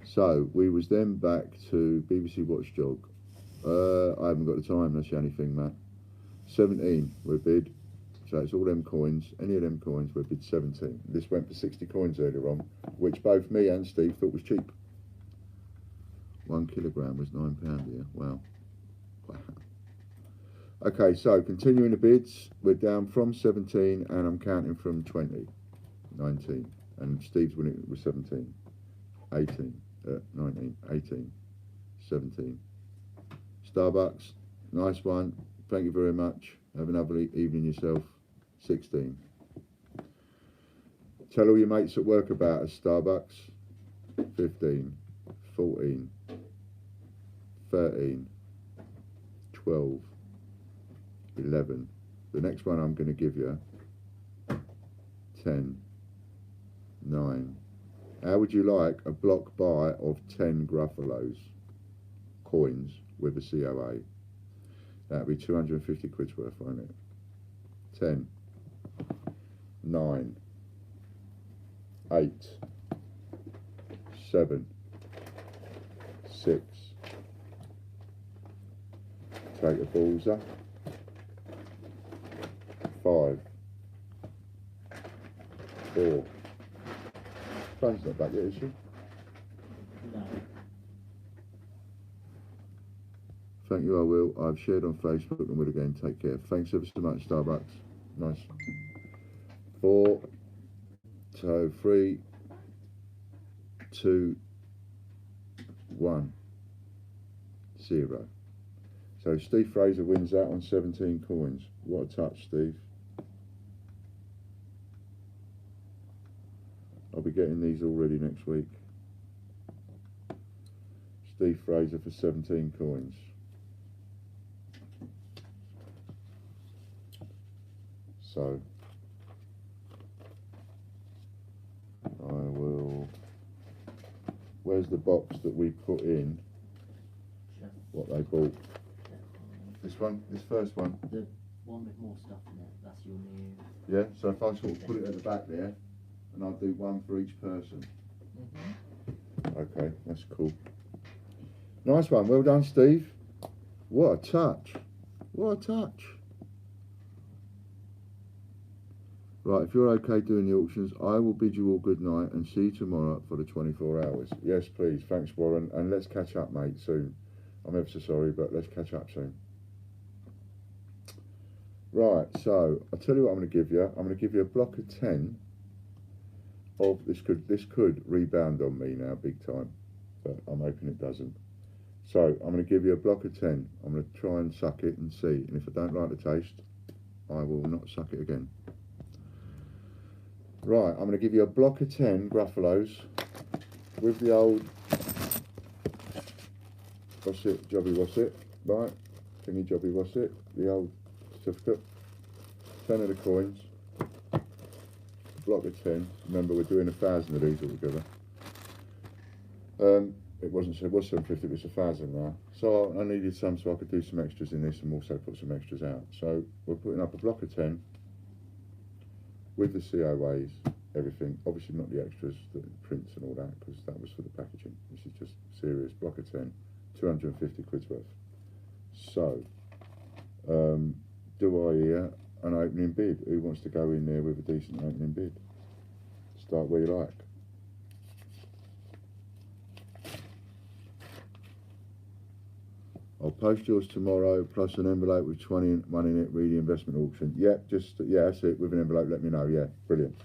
So we was then back to BBC Watchdog. I haven't got the time, that's the only thing, Matt. 17 we bid. So it's all them coins. Any of them coins we bid 17. This went for 60 coins earlier on, which both me and Steve thought was cheap. 1 kilogram was £9 here. Wow. Wow. Okay, so continuing the bids, we're down from 17 and I'm counting from 20, 19, and Steve's winning with 17, 18, 19, 18, 17. Starbucks, nice one. Thank you very much. Have a lovely evening yourself. 16. Tell all your mates at work about us, Starbucks. 15, 14, 13, 12, 11. The next one I'm going to give you, 10, 9. How would you like a block buy of 10 Gruffalos coins with a COA? That'd be 250 quid's worth, won't it? 10, 9, 8, 7, 6. Take a ballser. 5, 4. Phone's not back yet, is she? No. Thank you, I will. I've shared on Facebook and will again. Take care. Thanks ever so much, Starbucks. Nice. 4, so 3, 2, 1, 0. So Steve Fraser wins out on 17 coins. What a touch, Steve. I'll be getting these all ready next week. Steve Fraser for 17 coins. So I will. Where's the box that we put in what they bought? This one, this first one. The one with more stuff in it. That's your new. Yeah, so if I sort of put it at the back there, and I'll do one for each person. Okay, that's cool. Nice one, well done, Steve. What a touch. What a touch. Right, if you're okay doing the auctions, I will bid you all good night and see you tomorrow for the 24 hours. Yes, please. Thanks, Warren. And let's catch up, mate, soon. I'm ever so sorry, but let's catch up soon. Right, so I'll tell you what I'm going to give you. I'm going to give you a block of 10 of this could rebound on me now big time, but I'm hoping it doesn't. So I'm going to give you a block of 10. I'm going to try and suck it and see, and if I don't like the taste, I will not suck it again. Right, I'm going to give you a block of 10 Gruffalos with the old, what's it, jobby what's it, right, thingy jobby what's it, the old certificate, 10 of the coins, block of 10, remember we're doing 1,000 of these altogether. It was 750, it was 1,000 now. So I needed some so I could do some extras in this and also put some extras out. So we're putting up a block of 10 with the COAs, everything. Obviously not the extras, the prints and all that, because that was for the packaging. This is just serious. Block of 10, 250 quid's worth. So, do I hear an opening bid? Who wants to go in there with a decent opening bid? Start where you like. I'll post yours tomorrow, plus an envelope with 20 money in it, read the investment auction. Yep, yeah, that's it, with an envelope, let me know, yeah, brilliant.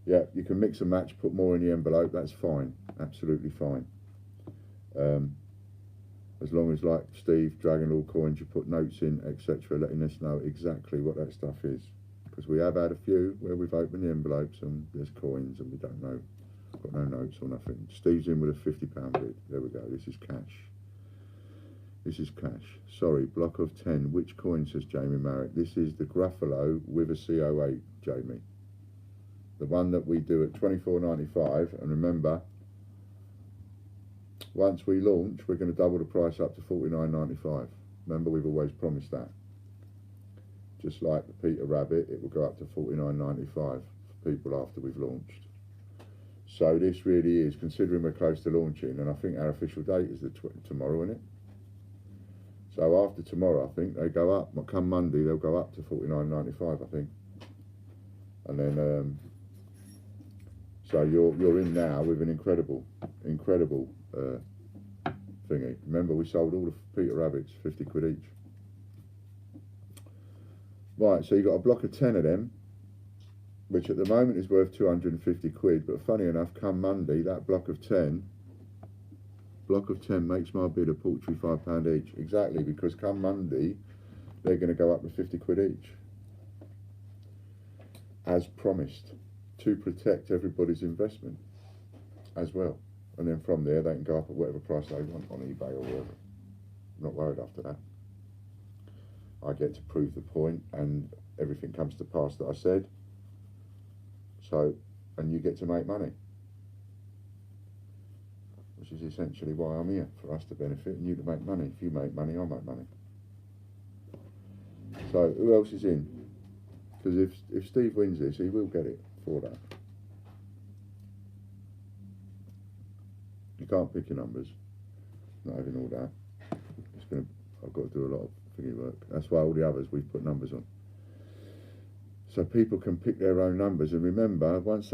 Yeah, you can mix and match, put more in the envelope, that's fine, absolutely fine. As long as, like Steve, Dragon Lord Coins, you put notes in, etc., letting us know exactly what that stuff is. Because we have had a few where we've opened the envelopes and there's coins and we don't know, got no notes or nothing. Steve's in with a £50 bid, there we go, this is cash. This is cash. Sorry, block of 10. Which coin, says Jamie Marriott? This is the Gruffalo with a CO8, Jamie. The one that we do at $24.95. And remember, once we launch, we're going to double the price up to $49.95. Remember, we've always promised that. Just like the Peter Rabbit, it will go up to $49.95 for people after we've launched. So this really is, considering we're close to launching, and I think our official date is tomorrow, isn't it? So after tomorrow, I think they go up. Come Monday, they'll go up to $49.95, I think. And then, so you're in now with an incredible thingy. Remember, we sold all the Peter Rabbits, 50 quid each. Right, so you got a block of 10 of them, which at the moment is worth 250 quid. But funny enough, come Monday, that block of 10 makes my bid a paltry £5 each. Exactly, because come Monday, they're going to go up to 50 quid each. As promised, to protect everybody's investment as well. And then from there, they can go up at whatever price they want on eBay or wherever. I'm not worried after that. I get to prove the point and everything comes to pass that I said. So, and you get to make money. Which is essentially why I'm here, for us to benefit and you to make money. If you make money, I'll make money. So, who else is in? Because if Steve wins this, he will get it for that. You can't pick your numbers, not having all that. I've got to do a lot of thingy work. That's why all the others we've put numbers on. So people can pick their own numbers, and remember, once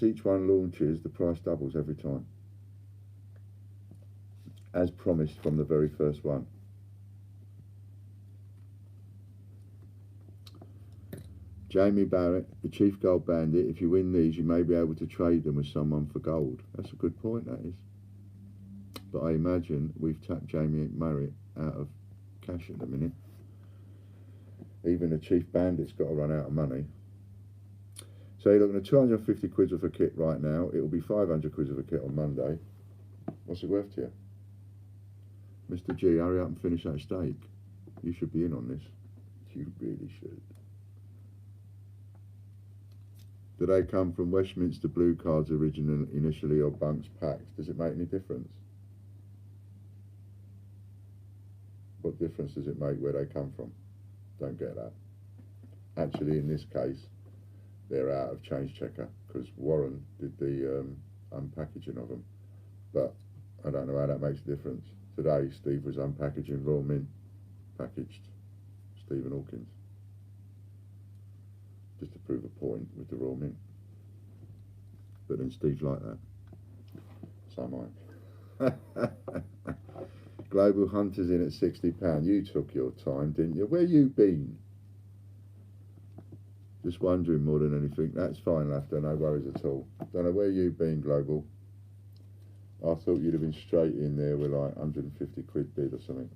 each one launches, the price doubles every time. As promised from the very first one. Jamie Barrett, the Chief Gold Bandit, if you win these, you may be able to trade them with someone for gold. That's a good point, that is. But I imagine we've tapped Jamie Marriott out of cash at the minute. Even the Chief Bandit's got to run out of money. So you're looking at 250 quid of a kit right now. It will be 500 quid of a kit on Monday. What's it worth to you? Mr. G, hurry up and finish that steak. You should be in on this. You really should. Do they come from Westminster Blue Cards initially or Bunks packs? Does it make any difference? What difference does it make where they come from? Don't get that. Actually, in this case, they're out of change checker because Warren did the unpackaging of them. But I don't know how that makes a difference. Today, Steve was unpackaging Royal Mint, packaged Stephen Hawkins, just to prove a point with the Royal Mint. But then Steve's like that. So am I. Global Hunter's in at £60. You took your time, didn't you? Where you been? Just wondering more than anything. That's fine, Laughter, no worries at all. Don't know where you've been, Global. I thought you'd have been straight in there with like 150 quid bid or something.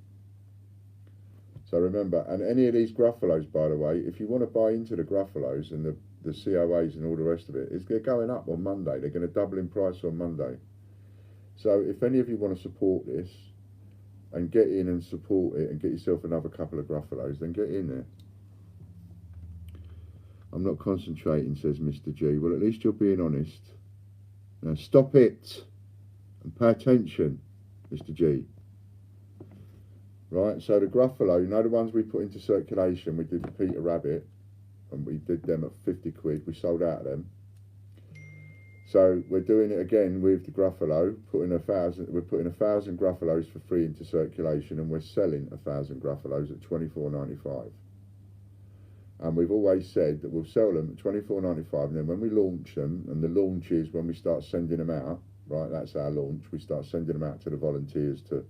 So remember, and any of these Gruffalos, by the way, if you want to buy into the Gruffalos and the COAs and all the rest of it, they're going up on Monday. They're going to double in price on Monday. So if any of you want to support this and get in and support it and get yourself another couple of Gruffalos, then get in there. I'm not concentrating, says Mr. G. Well, at least you're being honest. Now stop it and pay attention, Mr. G. Right, so the Gruffalo, you know the ones we put into circulation, we did the Peter Rabbit, and we did them at 50 quid, we sold out of them. So we're doing it again with the Gruffalo, we're putting 1,000 Gruffalos for free into circulation, and we're selling 1,000 Gruffalos at $24.95. And we've always said that we'll sell them at $24.95, and then when we launch them, and the launch is when we start sending them out, right, that's our launch, we start sending them out to the volunteers to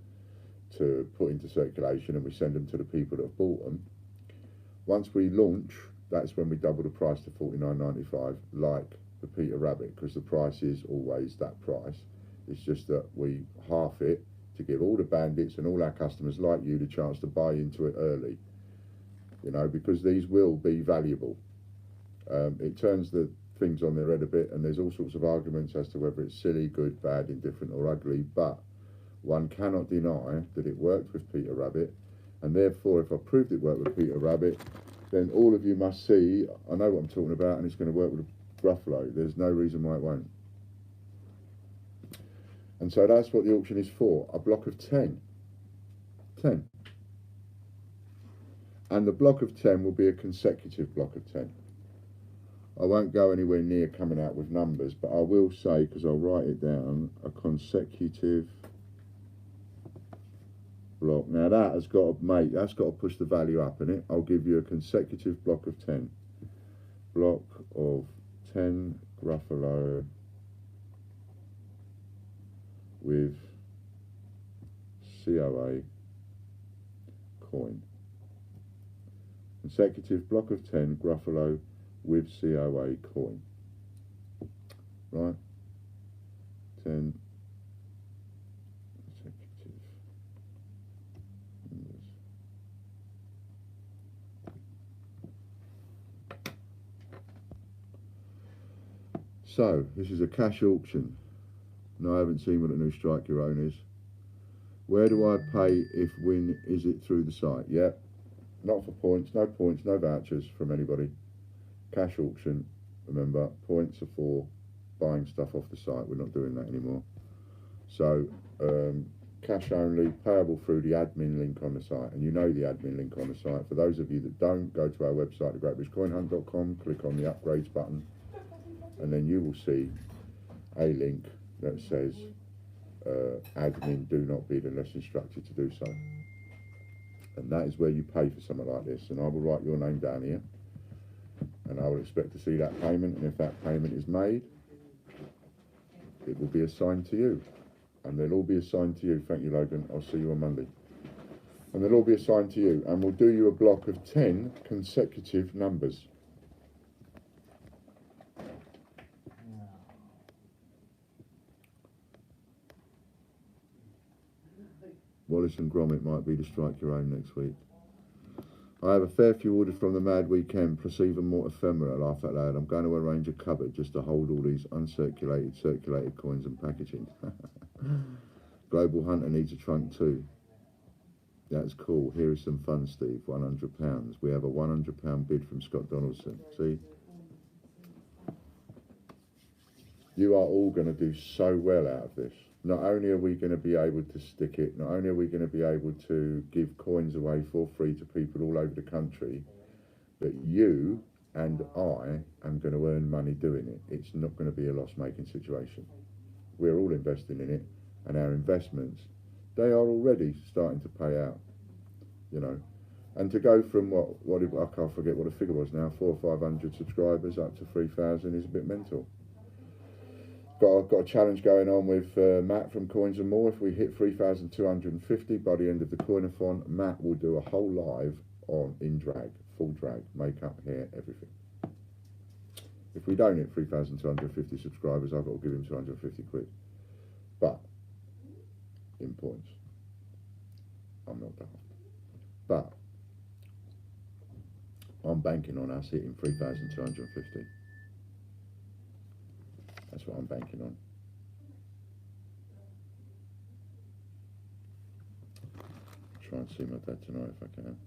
put into circulation, and we send them to the people that have bought them. Once we launch, that's when we double the price to $49.95, like the Peter Rabbit, because the price is always that price. It's just that we half it to give all the bandits and all our customers like you the chance to buy into it early. You know, because these will be valuable. It turns the things on their head a bit, and there's all sorts of arguments as to whether it's silly, good, bad, indifferent or ugly, but one cannot deny that it worked with Peter Rabbit, and therefore if I proved it worked with Peter Rabbit, then all of you must see, I know what I'm talking about, and it's going to work with a Gruffalo. There's no reason why it won't. And so that's what the auction is for, a block of 10. 10. And the block of 10 will be a consecutive block of 10. I won't go anywhere near coming out with numbers, but I will say, because I'll write it down, a consecutive block. Now that has got to that's got to push the value up in it. I'll give you a consecutive block of 10. Block of 10 Gruffalo with COA coin. Consecutive block of 10 Gruffalo with COA coin. Right? 10 consecutive numbers. So, this is a cash auction. No, I haven't seen what a new Strike Your Own is. Where do I pay if win? Is it through the site? Yep. Not for points, no vouchers from anybody. Cash auction, remember, points are for buying stuff off the site. We're not doing that anymore. So, cash only, payable through the admin link on the site. And you know the admin link on the site. For those of you that don't, go to our website, thegreatbritishcoinhunt.com, click on the upgrades button, and then you will see a link that says admin do not bid unless instructed to do so. And that is where you pay for something like this. And I will write your name down here, and I will expect to see that payment, and if that payment is made, it will be assigned to you, and they'll all be assigned to you. Thank you, Logan. I'll see you on Monday. And they'll all be assigned to you, and we'll do you a block of 10 consecutive numbers. Wallace and Gromit might be the Strike Your Own next week. I have a fair few ordered from the Mad Weekend, plus even more ephemera, laugh out loud. I'm going to arrange a cupboard just to hold all these circulated coins and packaging. Global Hunter needs a trunk too. That's cool. Here is some fun, Steve. £100. We have a £100 bid from Scott Donaldson. See? You are all going to do so well out of this. not only are we going to be able to stick it, not only are we going to be able to give coins away for free to people all over the country, but you and I am going to earn money doing it. It's not going to be a loss-making situation. We're all investing in it, and our investments, they are already starting to pay out, you know. And to go from I can't forget what the figure was now, 400 or 500 subscribers up to 3,000 is a bit mental. Got a challenge going on with Matt from Coins and More. If we hit 3,250 by the end of the coinathon, Matt will do a whole live in drag, full drag, makeup, hair, everything. If we don't hit 3,250 subscribers, I've got to give him 250 quid. But in points, I'm not daft. But I'm banking on us hitting 3,250. That's what I'm banking on. Try and see my dad tonight if I can.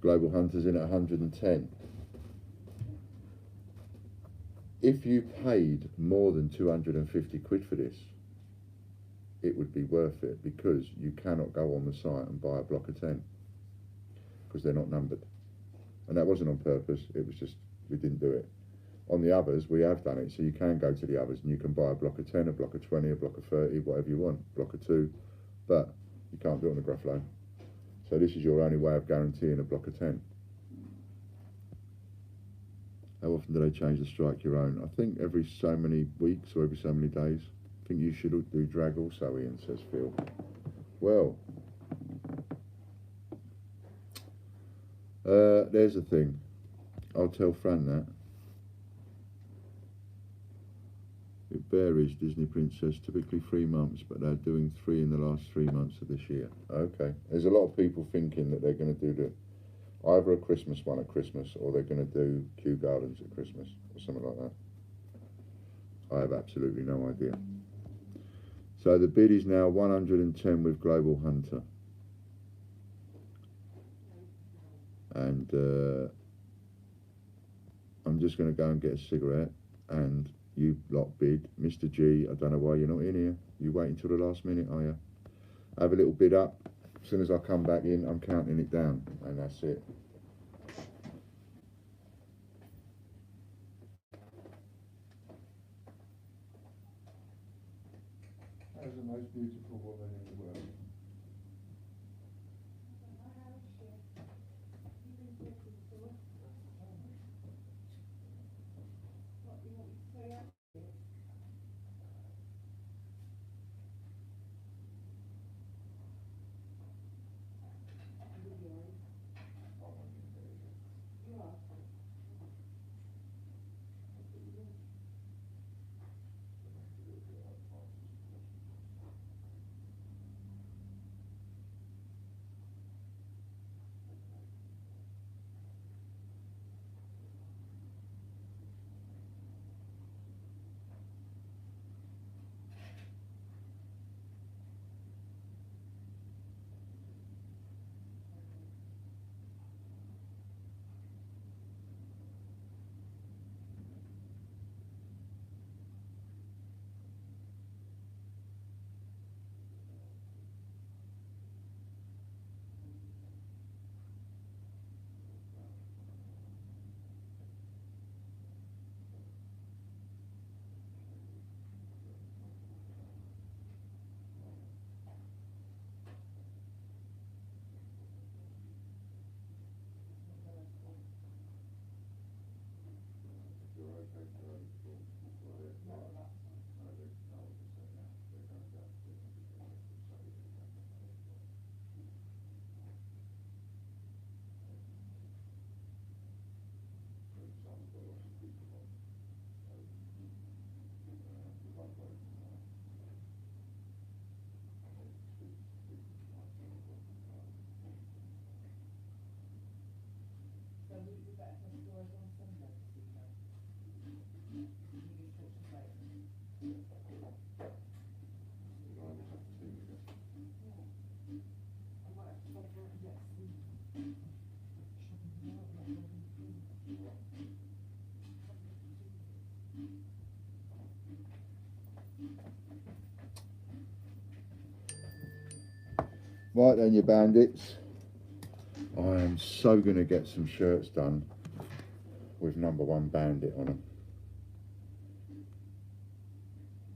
Global Hunter's in at 110. If you paid more than 250 quid for this, it would be worth it, because you cannot go on the site and buy a block of 10 because they're not numbered. And that wasn't on purpose, it was just we didn't do it. On the others, we have done it, so you can go to the others and you can buy a block of 10, a block of 20, a block of 30, whatever you want, a block of 2, but you can't do it on the Gruffalo. So this is your only way of guaranteeing a block of 10. How often do they change the strike your own? I think every so many weeks or every so many days. I think you should do drag also, Ian, says Phil. Well, there's the thing. I'll tell Fran that. It varies, Disney Princess, typically 3 months, but they're doing 3 in the last 3 months of this year. Okay. There's a lot of people thinking that they're going to do either a Christmas one at Christmas, or they're going to do Kew Gardens at Christmas, or something like that. I have absolutely no idea. So the bid is now 110 with Global Hunter. And I'm just going to go and get a cigarette, and you lot bid. Mr. G, I don't know why you're not in here. You wait until the last minute, are you? Have a little bid up. As soon as I come back in, I'm counting it down, and that's it. That's the most beautiful woman in the world. Right then, you bandits. I am so going to get some shirts done with #1 bandit on them.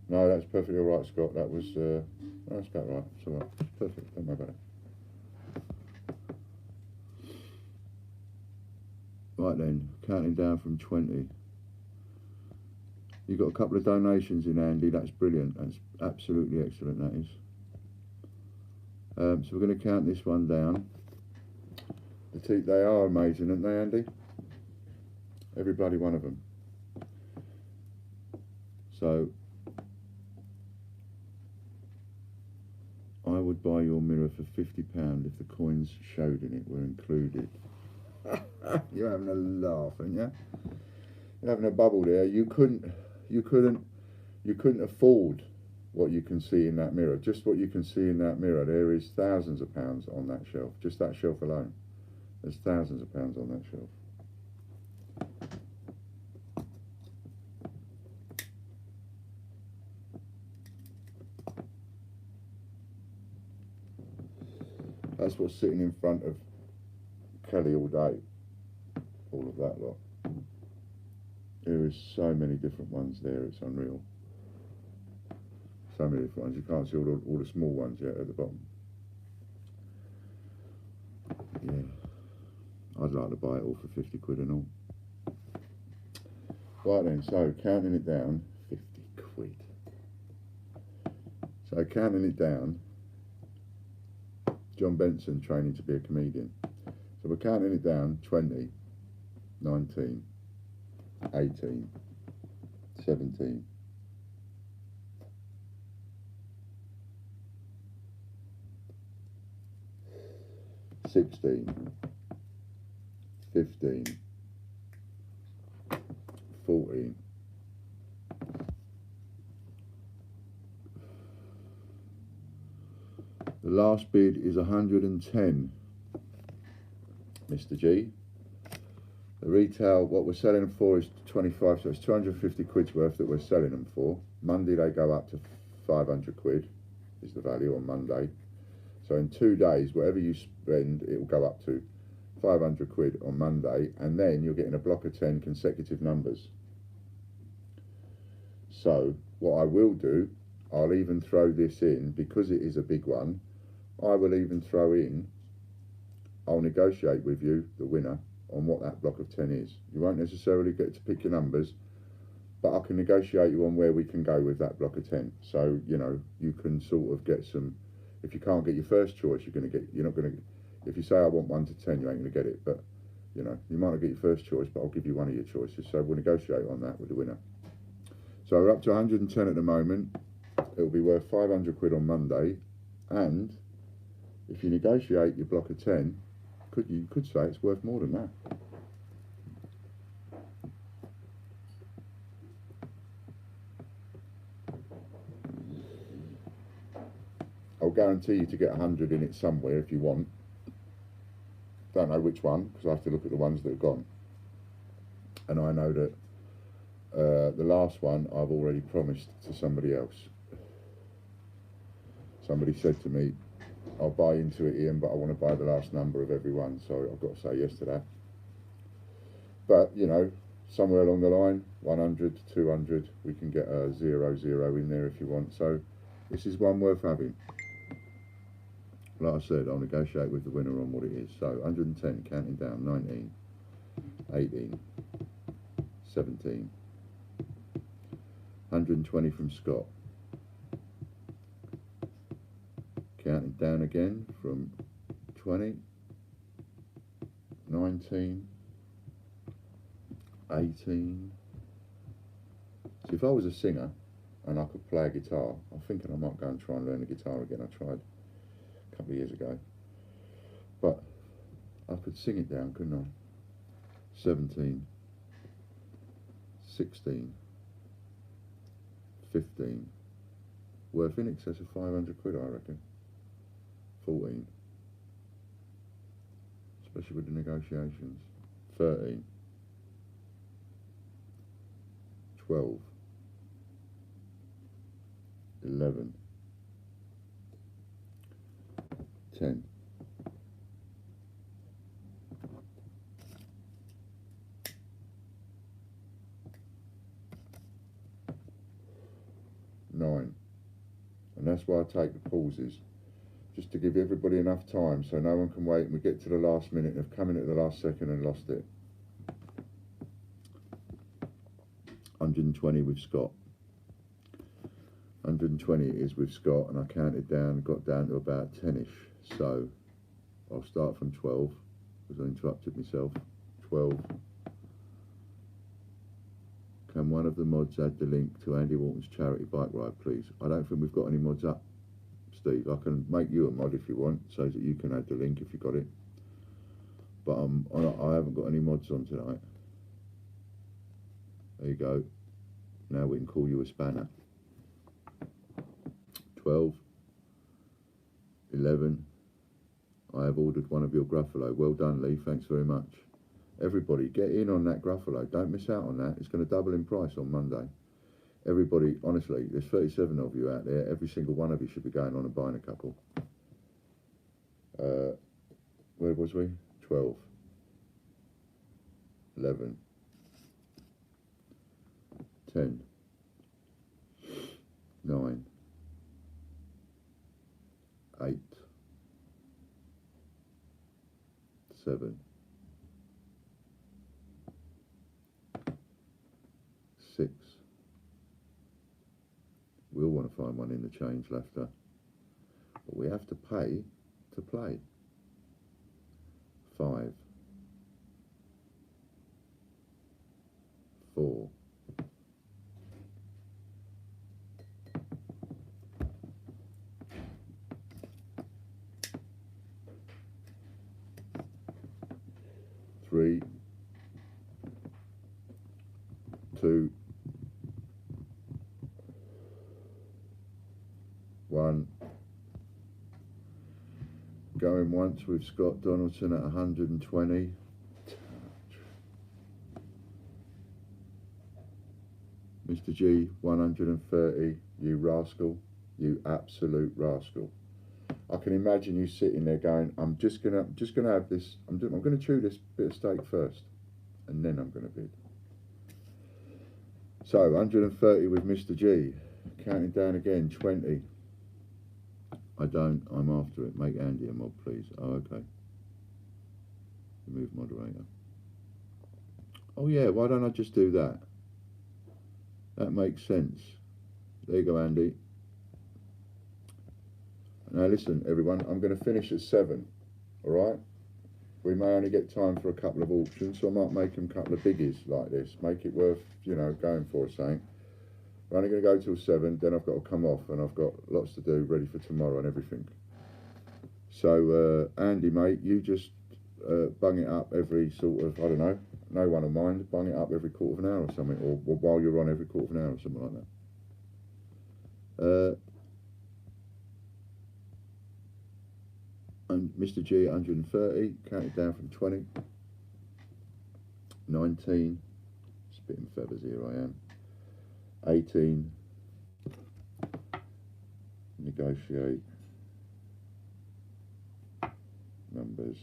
No, that's perfectly all right, Scott. That was, that's about right. It's all right. It's perfect. Don't worry about it. Right then, counting down from 20. You've got a couple of donations in, Andy. That's brilliant. That's absolutely excellent, that is. So we're going to count this one down. They are amazing, aren't they, Andy? Every bloody one of them. So I would buy your mirror for £50 if the coins showed in it were included. You're having a laugh, aren't you? You're having a bubble there. You couldn't afford what you can see in that mirror. Just what you can see in that mirror, there is thousands of pounds on that shelf. Just that shelf alone. There's thousands of pounds on that shelf. That's what's sitting in front of Kelly all day. All of that lot. There is so many different ones there, it's unreal. So many different ones. You can't see all the small ones yet at the bottom. Yeah. I'd like to buy it all for 50 quid and all. Right then, so counting it down, 50 quid. So counting it down, John Benson training to be a comedian. So we're counting it down, 20, 19, 18, 17, 16, 15, 14, 15. The last bid is 110, Mr. G. The retail, what we're selling them for is 25, so it's 250 quid's worth that we're selling them for. Monday they go up to 500 quid, is the value on Monday. So in 2 days, whatever you spend, it will go up to 500 quid on Monday, and then you're getting a block of 10 consecutive numbers. So what I will do, I'll even throw this in, because it is a big one, I will even throw in, I'll negotiate with you, the winner, on what that block of 10 is. You won't necessarily get to pick your numbers, but I can negotiate you on where we can go with that block of 10. So, you know, you can sort of get some, if you can't get your first choice, you're not going to, if you say I want 1 to 10, you ain't going to get it, but, you know, you might not get your first choice, but I'll give you one of your choices. So we'll negotiate on that with the winner. So we're up to 110 at the moment. It'll be worth 500 quid on Monday, and if you negotiate your block of 10, you could say it's worth more than that. I'll guarantee you to get 100 in it somewhere if you want. Don't know which one, because I have to look at the ones that have gone. And I know that the last one I've already promised to somebody else. Somebody said to me, I'll buy into it, Ian, but I want to buy the last number of every one, so I've got to say yes to that. But, you know, somewhere along the line, 100, 200, we can get a 00 in there if you want. So this is one worth having. Like I said, I'll negotiate with the winner on what it is. So 110, counting down, 19, 18, 17, 120 from Scott. Counting down again from 20, 19, 18. So if I was a singer and I could play a guitar, I'm thinking I might go and try and learn the guitar again. I tried a couple of years ago. But I could sing it down, couldn't I? 17, 16, 15. Worth in excess of 500 quid, I reckon. 14, especially with the negotiations. 13, 12, 11, 10. Nine. And that's why I take the pauses, just to give everybody enough time so no one can wait and we get to the last minute and have come in at the last second and lost it. 120 with Scott. 120 is with Scott, and I counted down, got down to about 10ish. So I'll start from 12 because I interrupted myself. 12. Can one of the mods add the link to Andy Walton's charity bike ride, please? I don't think we've got any mods up, Steve. I can make you a mod if you want, so that you can add the link if you got it. But I haven't got any mods on tonight. There you go. Now we can call you a spanner. 12. 11. I have ordered one of your Gruffalo. Well done, Lee. Thanks very much. Everybody, get in on that Gruffalo. Don't miss out on that. It's going to double in price on Monday. Everybody, honestly, there's 37 of you out there. Every single one of you should be going on and buying a couple. Where was we? 12. 11. 10. 9. 8. 7. 6. We all want to find one in the change laughter, but we have to pay to play. 5. 4. 3. 2. 1. Going once with Scott Donaldson at 120. Mr. G, 130. You rascal. You absolute rascal. I can imagine you sitting there going, I'm just gonna have this. I'm gonna chew this bit of steak first, and then I'm gonna bid. So 130 with Mr. G. Counting down again. 20. I'm after it. Make Andy a mod, please. Oh, okay. Remove moderator. Oh yeah, why don't I just do that? That makes sense. There you go, Andy. Now listen, everyone, I'm going to finish at 7, alright? We may only get time for a couple of auctions, so I might make them a couple of biggies like this. Make it worth, going for something. We're only going to go till 7, then I've got to come off, and I've got lots to do ready for tomorrow and everything. So, Andy, mate, you just bung it up every sort of, I don't know, no one will mind, bung it up every quarter of an hour or something, or while you're on every quarter of an hour or something like that. And Mr. G, 130, counted down from 20. 19, spitting feathers here I am. 18, negotiate, numbers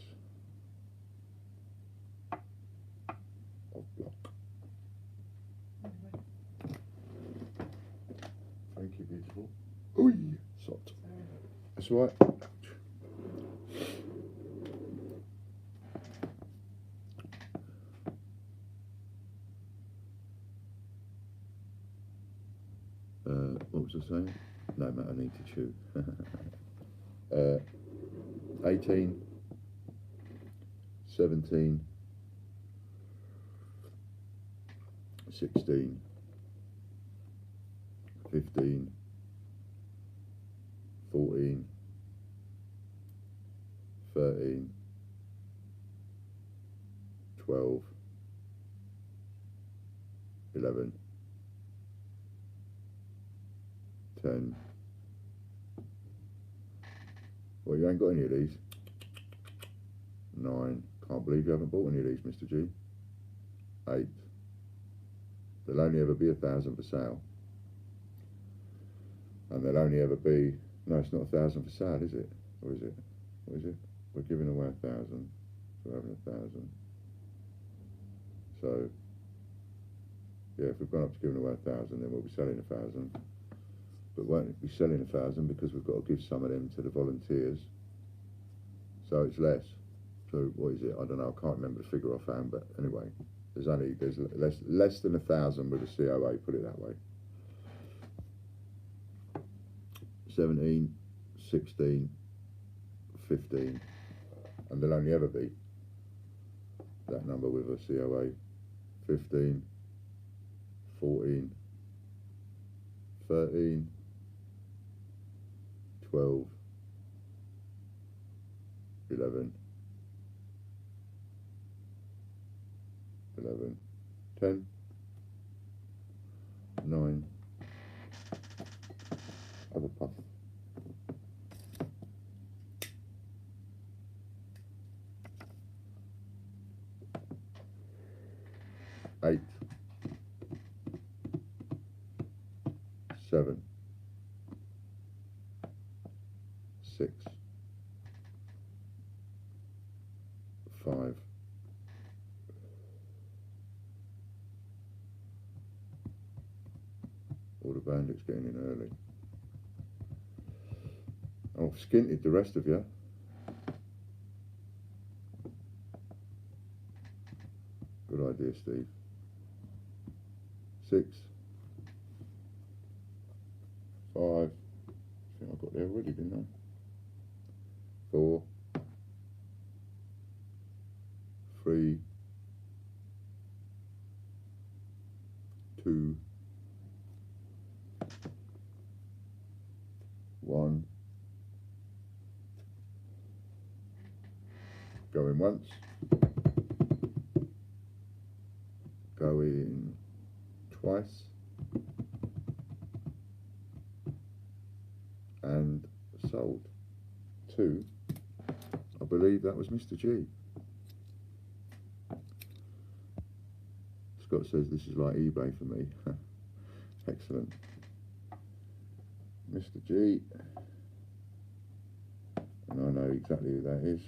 of block. Thank you, beautiful. Oi, sot. That's right. What was I saying? No, mate, I need to chew. 18, 17, 16, 15, 14, 13, 12, 11, 10. Well, you ain't got any of these. 9. Can't believe you haven't bought any of these, Mr. G. 8. There'll only ever be 1,000 for sale. And there'll only ever be... No, it's not 1,000 for sale, is it? Or is it? what is it? We're giving away 1,000. We're having 1,000. So yeah, if we've gone up to giving away 1,000, then we'll be selling 1,000. But won't be selling 1,000 because we've got to give some of them to the volunteers. So it's less. So what is it? I don't know. I can't remember the figure offhand. But anyway, there's less than 1,000 with a COA. Put it that way. 17, 16, 15, and there'll only ever be that number with a COA. 15, 14, 13, 12, 11, 10, 9, other puff. 8, 7, 6, 5, 'All the bandits getting in early. Oh, I've skinted the rest of you. Good idea, Steve. 6, 5, I think I got there already, didn't I? 4, 3, 2, 1. Going once. Going twice. And sold. 2. I believe that was Mr. G. Scott says this is like eBay for me. Excellent. Mr. G. And I know exactly who that is.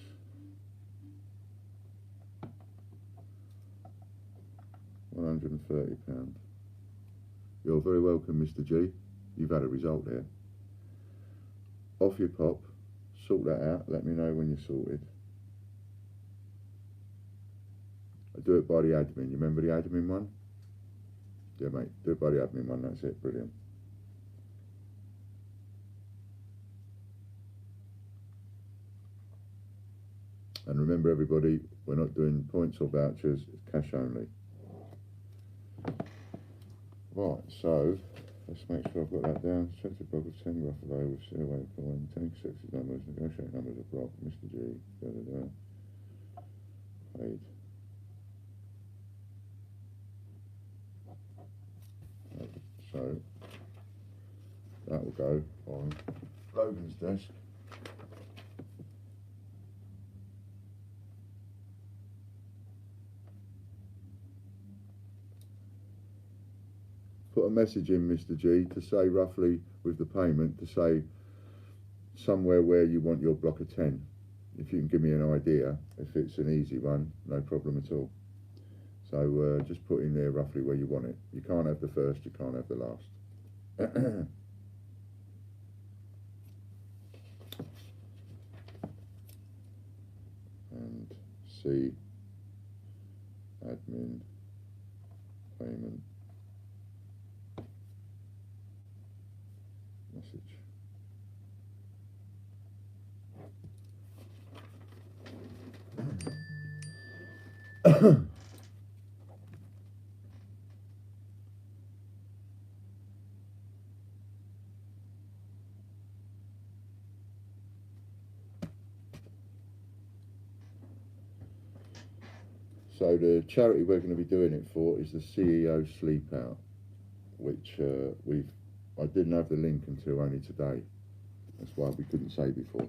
£130. You're very welcome, Mr. G. You've had a result there. Off you pop. Sort that out. Let me know when you're sorted. I do it by the admin. You remember the admin one? Yeah, mate. Do it by the admin one. That's it. Brilliant. And remember, everybody, we're not doing points or vouchers. It's cash only. Right, so let's make sure I've got that down. Check the block of 10 Ruffalo with COA coin, 10 accepted numbers, negotiate numbers of block, Mr. G, da da da. Paid. So that will go on Logan's desk. Put a message in, Mr. G, to say roughly with the payment, to say somewhere where you want your block of 10. If you can give me an idea, if it's an easy one, no problem at all. So just put in there roughly where you want it. You can't have the first, you can't have the last. And C, admin, payment, message. So the charity we're going to be doing it for is the CEO Sleep Out, which I didn't have the link until only today. That's why we couldn't say before.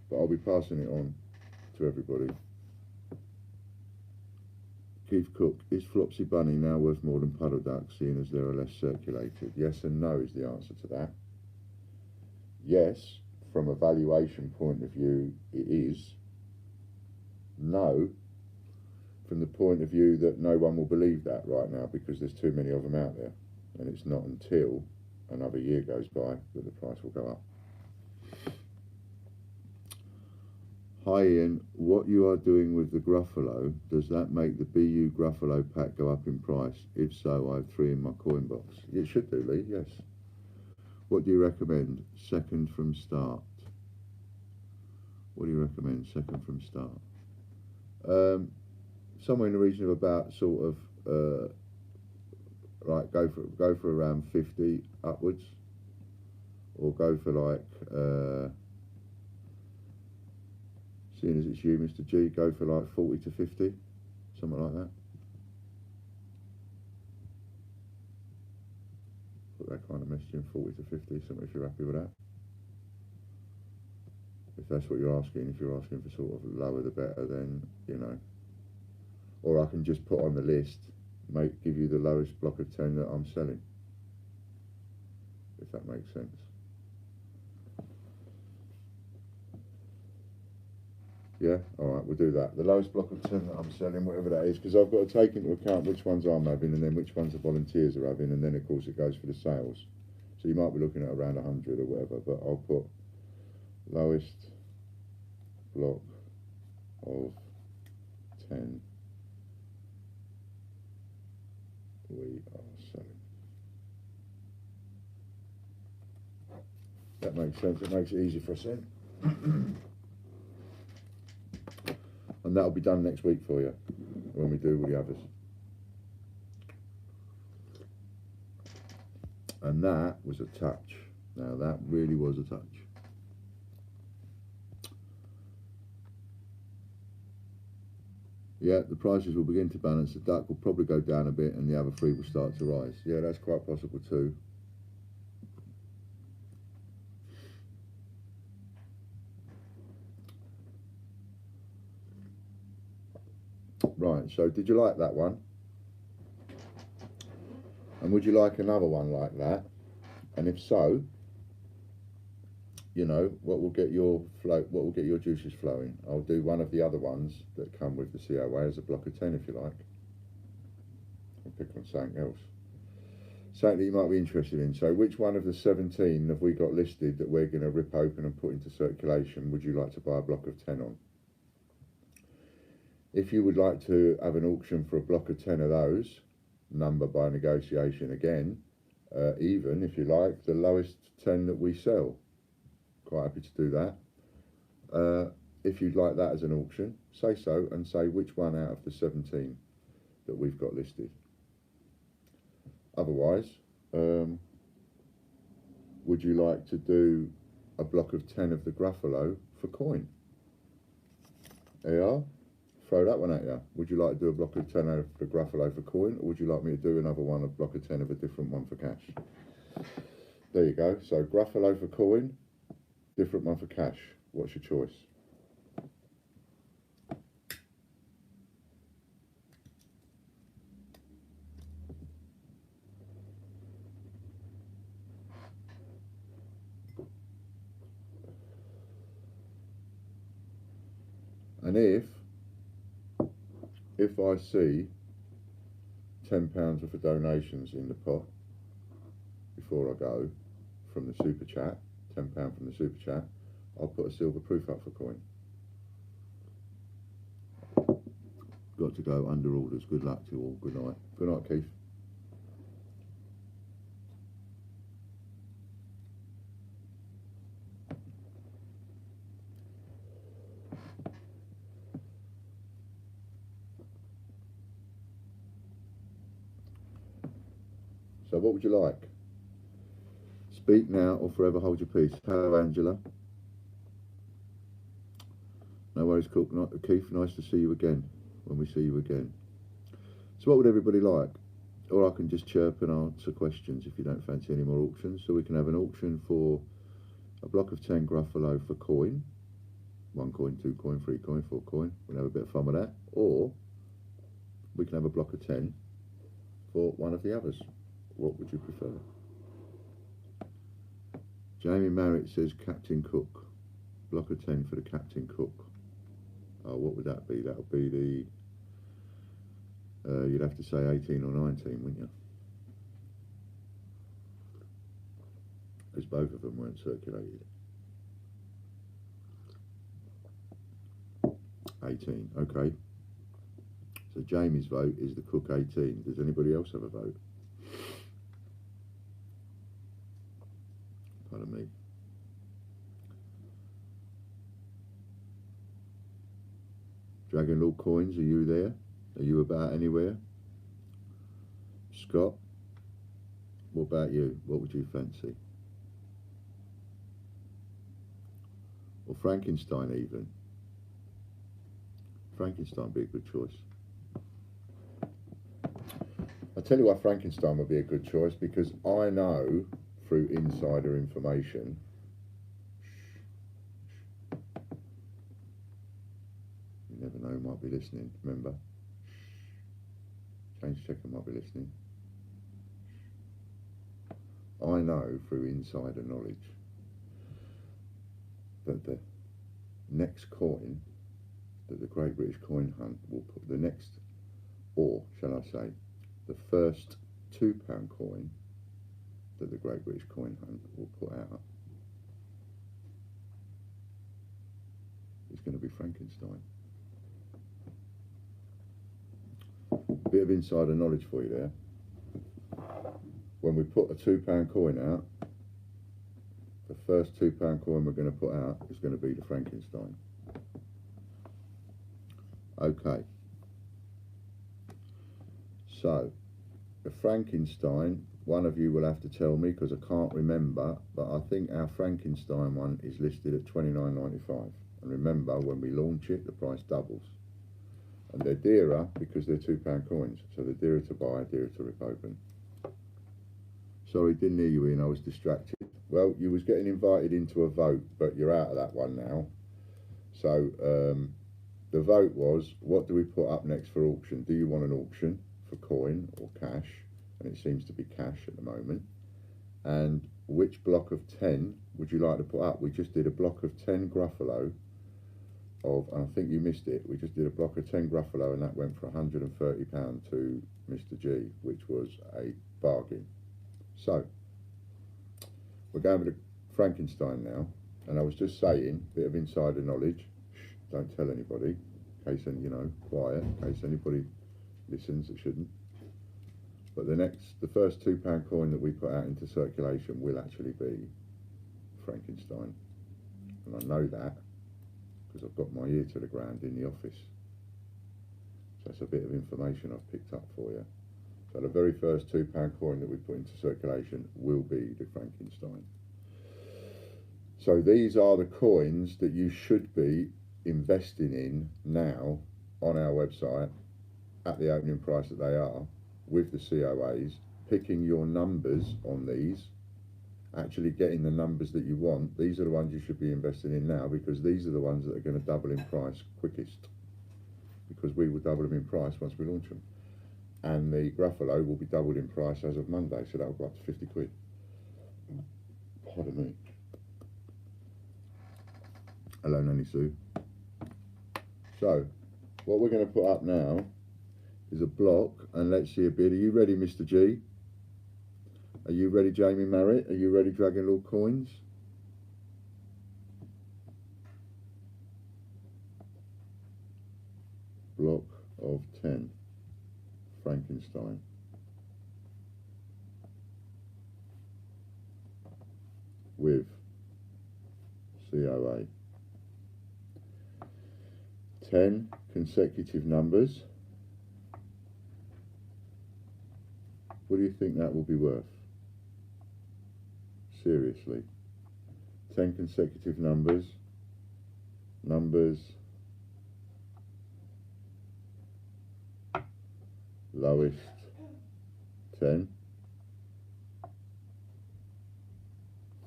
But I'll be passing it on to everybody. Keith Cook, is Flopsy Bunny now worth more than Puddle Duck, seeing as there are less circulated? Yes and no is the answer to that. Yes, from a valuation point of view, it is. No, from the point of view that no one will believe that right now because there's too many of them out there, and it's not until another year goes by that the price will go up. Hi Ian, what you are doing with the Gruffalo, does that make the BU Gruffalo pack go up in price? If so, I have 3 in my coin box. It should do, Lee, yes. What do you recommend? Second from start. What do you recommend? Second from start. Somewhere in the region of about sort of right, go for around 50 upwards, or go for like seeing as it's you, Mr. G, go for like 40 to 50, something like that. Put that kind of message in, 40 to 50, something if you're happy with that. If that's what you're asking, if you're asking for sort of lower the better, then, you know. Or I can just put on the list, give you the lowest block of 10 that I'm selling, if that makes sense. Yeah, alright, we'll do that. The lowest block of 10 that I'm selling, whatever that is, because I've got to take into account which ones I'm having and then which ones the volunteers are having, and then of course it goes for the sales. So you might be looking at around 100 or whatever, but I'll put lowest block of 10 we are selling. That makes sense, it makes it easy for us then. And that'll be done next week for you when we do all the others. And that was a touch. Now that really was a touch. Yeah, the prices will begin to balance. The duck will probably go down a bit and the other 3 will start to rise. Yeah, that's quite possible too. Right, so did you like that one? And would you like another one like that? And if so, you know, what will get your juices flowing? I'll do one of the other ones that come with the COA as a block of 10 if you like. I'll pick on something else. Something that you might be interested in. So which one of the 17 have we got listed that we're going to rip open and put into circulation would you like to buy a block of 10 on? If you would like to have an auction for a block of 10 of those, number by negotiation again, even if you like, the lowest 10 that we sell. Quite happy to do that. If you'd like that as an auction, say so and say which one out of the 17 that we've got listed. Otherwise, would you like to do a block of 10 of the Gruffalo for coin? There you are. Throw that one at you. Would you like to do a block of 10 of the Gruffalo for coin, or would you like me to do another one, a block of 10 of a different one for cash? There you go. So Gruffalo for coin, different one for cash. What's your choice? And if I see £10 worth of donations in the pot before I go from the super chat, £10 from the super chat, I'll put a silver proof up for coin. Got to go under orders. Good luck to you all. Good night. Good night, Keith. So what would you like? Speak now or forever hold your peace. Hello, Angela. No worries, Keith. Nice to see you again when we see you again. So what would everybody like? Or I can just chirp and answer questions if you don't fancy any more auctions. So we can have an auction for a block of 10 Gruffalo for coin. 1 coin, 2 coin, 3 coin, 4 coin. We'll have a bit of fun with that. Or we can have a block of 10 for one of the others. What would you prefer? Jamie Marriott says Captain Cook. Block of 10 for the Captain Cook. Oh, what would that be? That would be the, you'd have to say 18 or 19, wouldn't you? As both of them weren't circulated. 18, okay. So Jamie's vote is the Cook 18. Does anybody else have a vote? Pardon me. Dragon Lord Coins, are you there? Are you about anywhere? Scott, what about you? What would you fancy? Or Frankenstein even? Frankenstein would be a good choice. I'll tell you why Frankenstein would be a good choice, because I know through insider information you never know, might be listening, remember? Change checker might be listening. I know through insider knowledge that the next coin that the Great British Coin Hunt will put, the next, or shall I say, the first £2 coin that the Great British Coin Hunt will put out is going to be Frankenstein. Bit of insider knowledge for you there. When we put a £2 coin out, the first £2 coin we're going to put out is going to be the Frankenstein. Okay. So, the Frankenstein, one of you will have to tell me because I can't remember, but I think our Frankenstein one is listed at $29.95. And remember, when we launch it, the price doubles. And they're dearer because they're £2 coins. So they're dearer to buy, dearer to rip open. Sorry, didn't hear you, Ian, I was distracted. Well, you was getting invited into a vote, but you're out of that one now. So, the vote was, what do we put up next for auction? Do you want an auction for coin or cash? And it seems to be cash at the moment. And which block of 10 would you like to put up? We just did a block of 10 Gruffalo of, and I think you missed it, we just did a block of 10 Gruffalo and that went for £130 to Mr. G, which was a bargain. So, we're going with the Frankenstein now, and I was just saying, bit of insider knowledge, don't tell anybody, in case, you know, quiet, in case anybody listens that shouldn't. But the first £2 coin that we put out into circulation will actually be Frankenstein. And I know that because I've got my ear to the ground in the office. So that's a bit of information I've picked up for you. So the very first £2 coin that we put into circulation will be the Frankenstein. So these are the coins that you should be investing in now on our website at the opening price that they are, with the COAs, picking your numbers on these, actually getting the numbers that you want. These are the ones you should be investing in now, because these are the ones that are going to double in price quickest, because we will double them in price once we launch them. And the Gruffalo will be doubled in price as of Monday, so that will go up to 50 quid. Pardon me. Hello, Nanny Sue. So, what we're going to put up now is a block, and let's see a bid. Are you ready, Mr. G? Are you ready, Jamie Marriott? Are you ready, Dragon Lord Coins? Block of 10. Frankenstein. With COA. 10 consecutive numbers. What do you think that will be worth? Seriously. 10 consecutive numbers. Lowest 10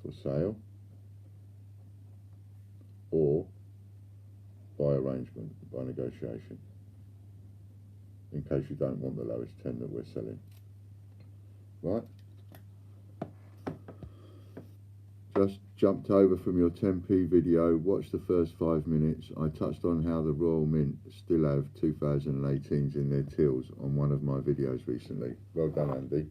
for sale, or by arrangement, by negotiation. in case you don't want the lowest 10 that we're selling. Right? Just jumped over from your 10p video, watched the first 5 minutes. I touched on how the Royal Mint still have 2018s in their tills on one of my videos recently. Well done, Andy.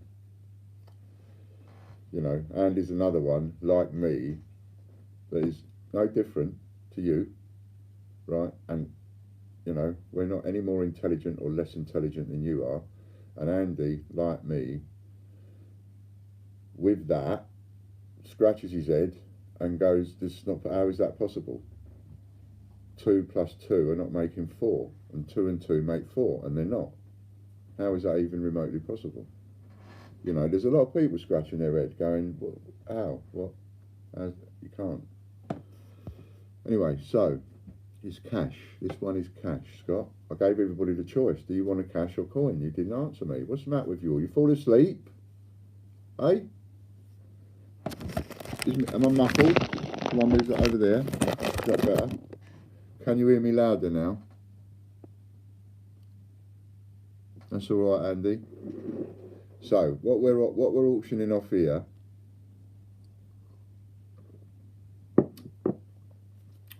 You know, Andy's another one, like me, that is no different to you, right? And, you know, we're not any more intelligent or less intelligent than you are. And Andy, like me, with that, scratches his head and goes, how is that possible? 2 plus 2 are not making 4, and 2 and 2 make 4, and they're not. How is that even remotely possible? You know, there's a lot of people scratching their head going, how, what, how, you can't. Anyway, so, it's cash. This one is cash, Scott. I gave everybody the choice. Do you want a cash or coin? You didn't answer me. What's the matter with you all? You fall asleep? Eh? Am I muffled? Come on, move that over there. Is that better? Can you hear me louder now? That's all right, Andy. So what we're auctioning off here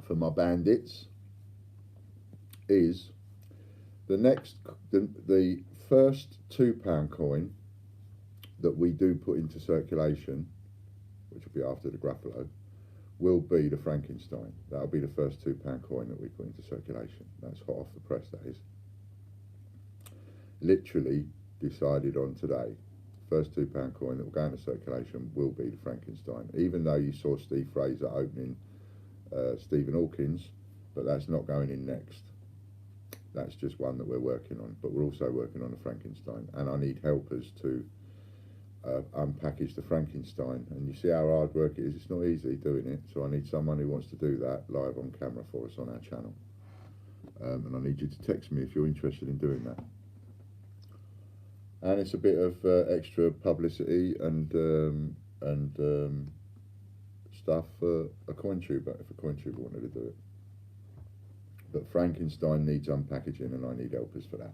for my bandits is the first £2 coin that we do put into circulation, which will be after the Gruffalo, will be the Frankenstein. That'll be the first £2 coin that we put into circulation. That's hot off the press, that is. Literally decided on today. First £2 coin that will go into circulation will be the Frankenstein. Even though you saw Steve Fraser opening Stephen Hawkins, but that's not going in next. That's just one that we're working on. But we're also working on the Frankenstein, and I need helpers to unpackage the Frankenstein. And you see how hard work it is. It's not easy doing it, so I need someone who wants to do that live on camera for us on our channel. And I need you to text me if you're interested in doing that. And it's a bit of extra publicity and stuff for a coin tuber, if a coin tuber wanted to do it. But Frankenstein needs unpackaging, and I need helpers for that.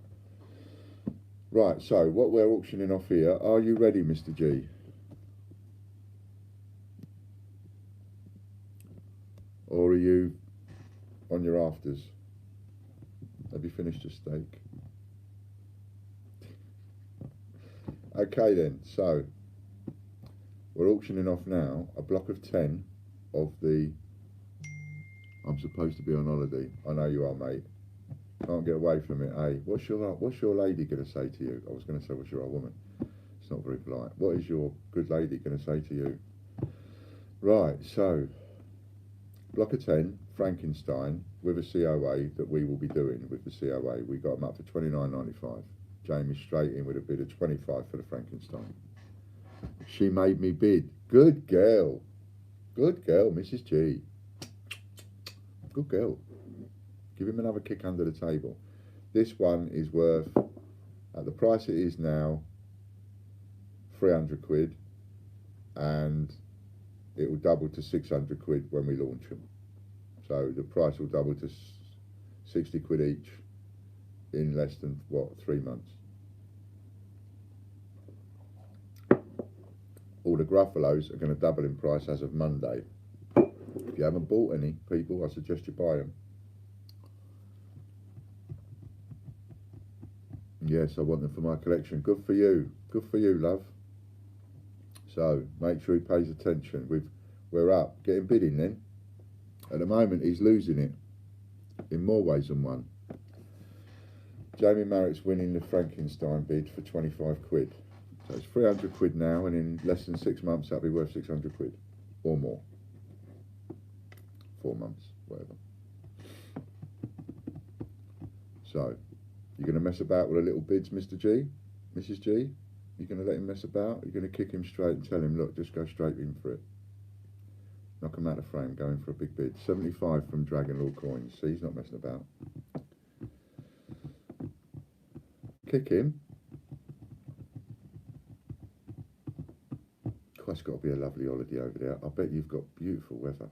Right, so what we're auctioning off here, are you ready, Mr. G? Or are you on your afters? Have you finished your steak? Okay then, so we're auctioning off now a block of 10 of the... I'm supposed to be on holiday. I know you are, mate. Can't get away from it, eh? What's your lady going to say to you? I was going to say, what's your old woman? It's not very polite. What is your good lady going to say to you? Right, so block of 10, Frankenstein, with a COA that we will be doing with the COA. We got them up for $29.95. Jamie straight in with a bid of 25 for the Frankenstein. She made me bid. Good girl. Good girl, Mrs. G. Good girl. Give him another kick under the table. This one is worth, at the price it is now, 300 quid, and it will double to 600 quid when we launch them. So the price will double to 60 quid each in less than, what, 3 months. All the Gruffalos are going to double in price as of Monday. If you haven't bought any, people, I suggest you buy them. Yes, I want them for my collection. Good for you. Good for you, love. So, make sure he pays attention. We're up. Get him bidding then. At the moment, he's losing it in more ways than one. Jamie Marritt's winning the Frankenstein bid for 25 quid. So it's 300 quid now, and in less than 6 months, that'll be worth 600 quid or more. 4 months, whatever. So, you're going to mess about with the little bids, Mr. G? Mrs. G? You're going to let him mess about? You're going to kick him straight and tell him, look, just go straight in for it. Knock him out of frame, go in for a big bid. 75 from Dragon Lord Coins. See, he's not messing about. Kick him. God, it's got to be a lovely holiday over there. I bet you've got beautiful weather.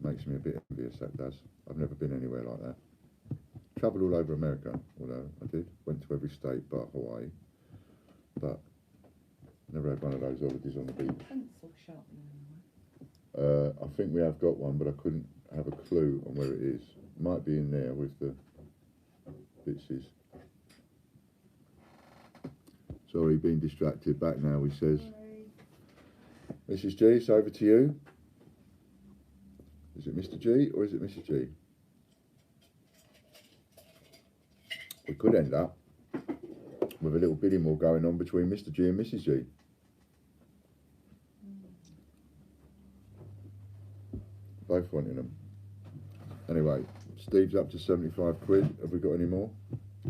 Makes me a bit envious, that does. I've never been anywhere like that. travelled all over America, although I did. Went to every state but Hawaii. But never had one of those holidays on the beach. Pencil sharpener. I think we have got one, but I couldn't have a clue on where it is. Might be in there with the bitches. Sorry, being distracted. Back now, he says. Mrs. G, it's over to you. Is it Mr. G or is it Mrs. G? We could end up with a little bidding war going on between Mr. G and Mrs. G. Both wanting them. Anyway, Steve's up to 75 quid. Have we got any more?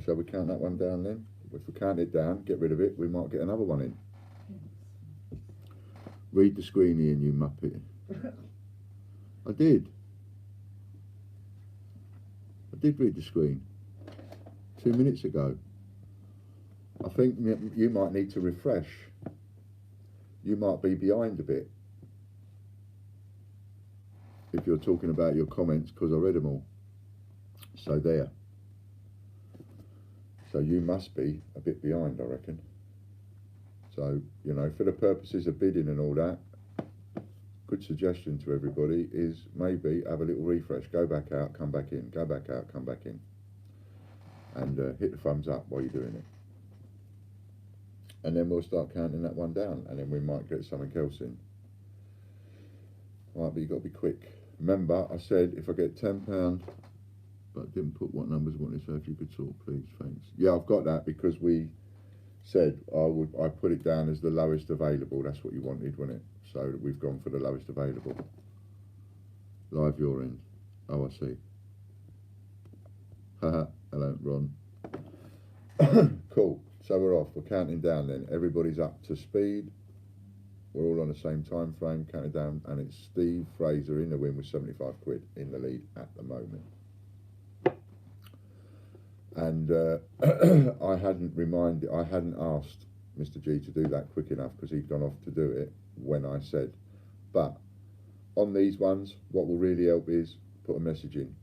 Shall we count that one down then? If we count it down, get rid of it, we might get another one in. Read the screen, Ian, you muppet. I did read the screen 2 minutes ago. I think you might need to refresh. You might be behind a bit if you're talking about your comments, because I read them all. So there. So you must be a bit behind, I reckon. So, you know, for the purposes of bidding and all that, good suggestion to everybody is maybe have a little refresh. Go back out, come back in. Go back out, come back in. And hit the thumbs up while you're doing it. And then we'll start counting that one down, and then we might get something else in. Right, but you've got to be quick. Remember, I said if I get £10, but I didn't put what numbers I wanted, so if you could sort, please, thanks. Yeah, I've got that because we said I put it down as the lowest available. That's what you wanted, wasn't it? So we've gone for the lowest available. Live your end. Oh, I see. Haha, hello, Ron. Cool. So we're off. We're counting down then. Everybody's up to speed. We're all on the same time frame, counting down, and it's Steve Fraser in the win with 75 quid in the lead at the moment. And I hadn't asked Mr. G to do that quick enough because he'd gone off to do it when I said. But on these ones, what will really help is put a message in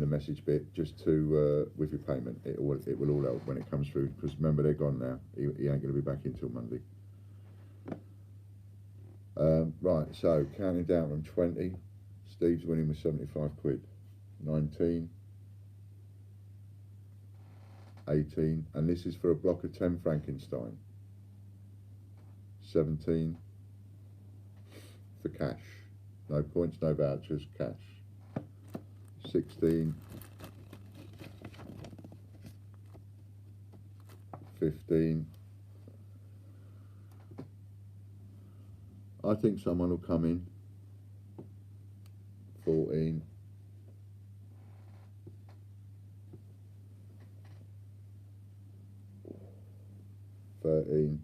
the message bit, just to with your payment. It will all help when it comes through, because remember, they're gone now. He ain't going to be back until Monday. Right, so counting down from 20, Steve's winning with 75 quid. 19, 18, and this is for a block of 10 Frankenstein. 17 for cash, no points, no vouchers, cash. 16, 15. I think someone will come in. 14. 13.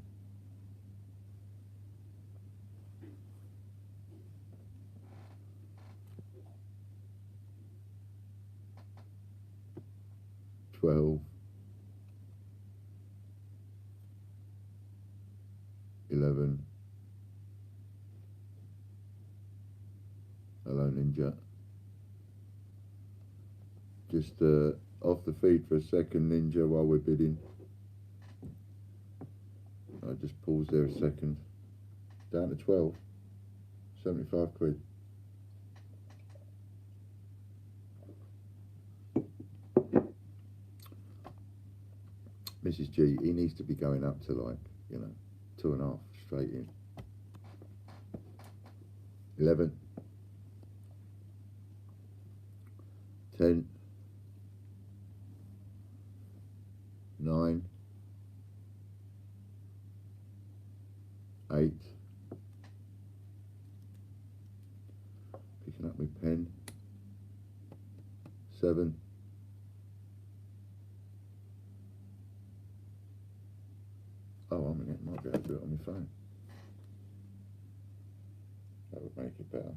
12. 11. Hello, Ninja. Just off the feed for a second, Ninja, while we're bidding. I just pause there a second. Down to 12. 75 quid. Mrs. G, he needs to be going up to, like, you know, 2.5 straight in. 11. 10. 9. 8. Picking up my pen. 7. 'Might be able to do it on my phone. That would make it better.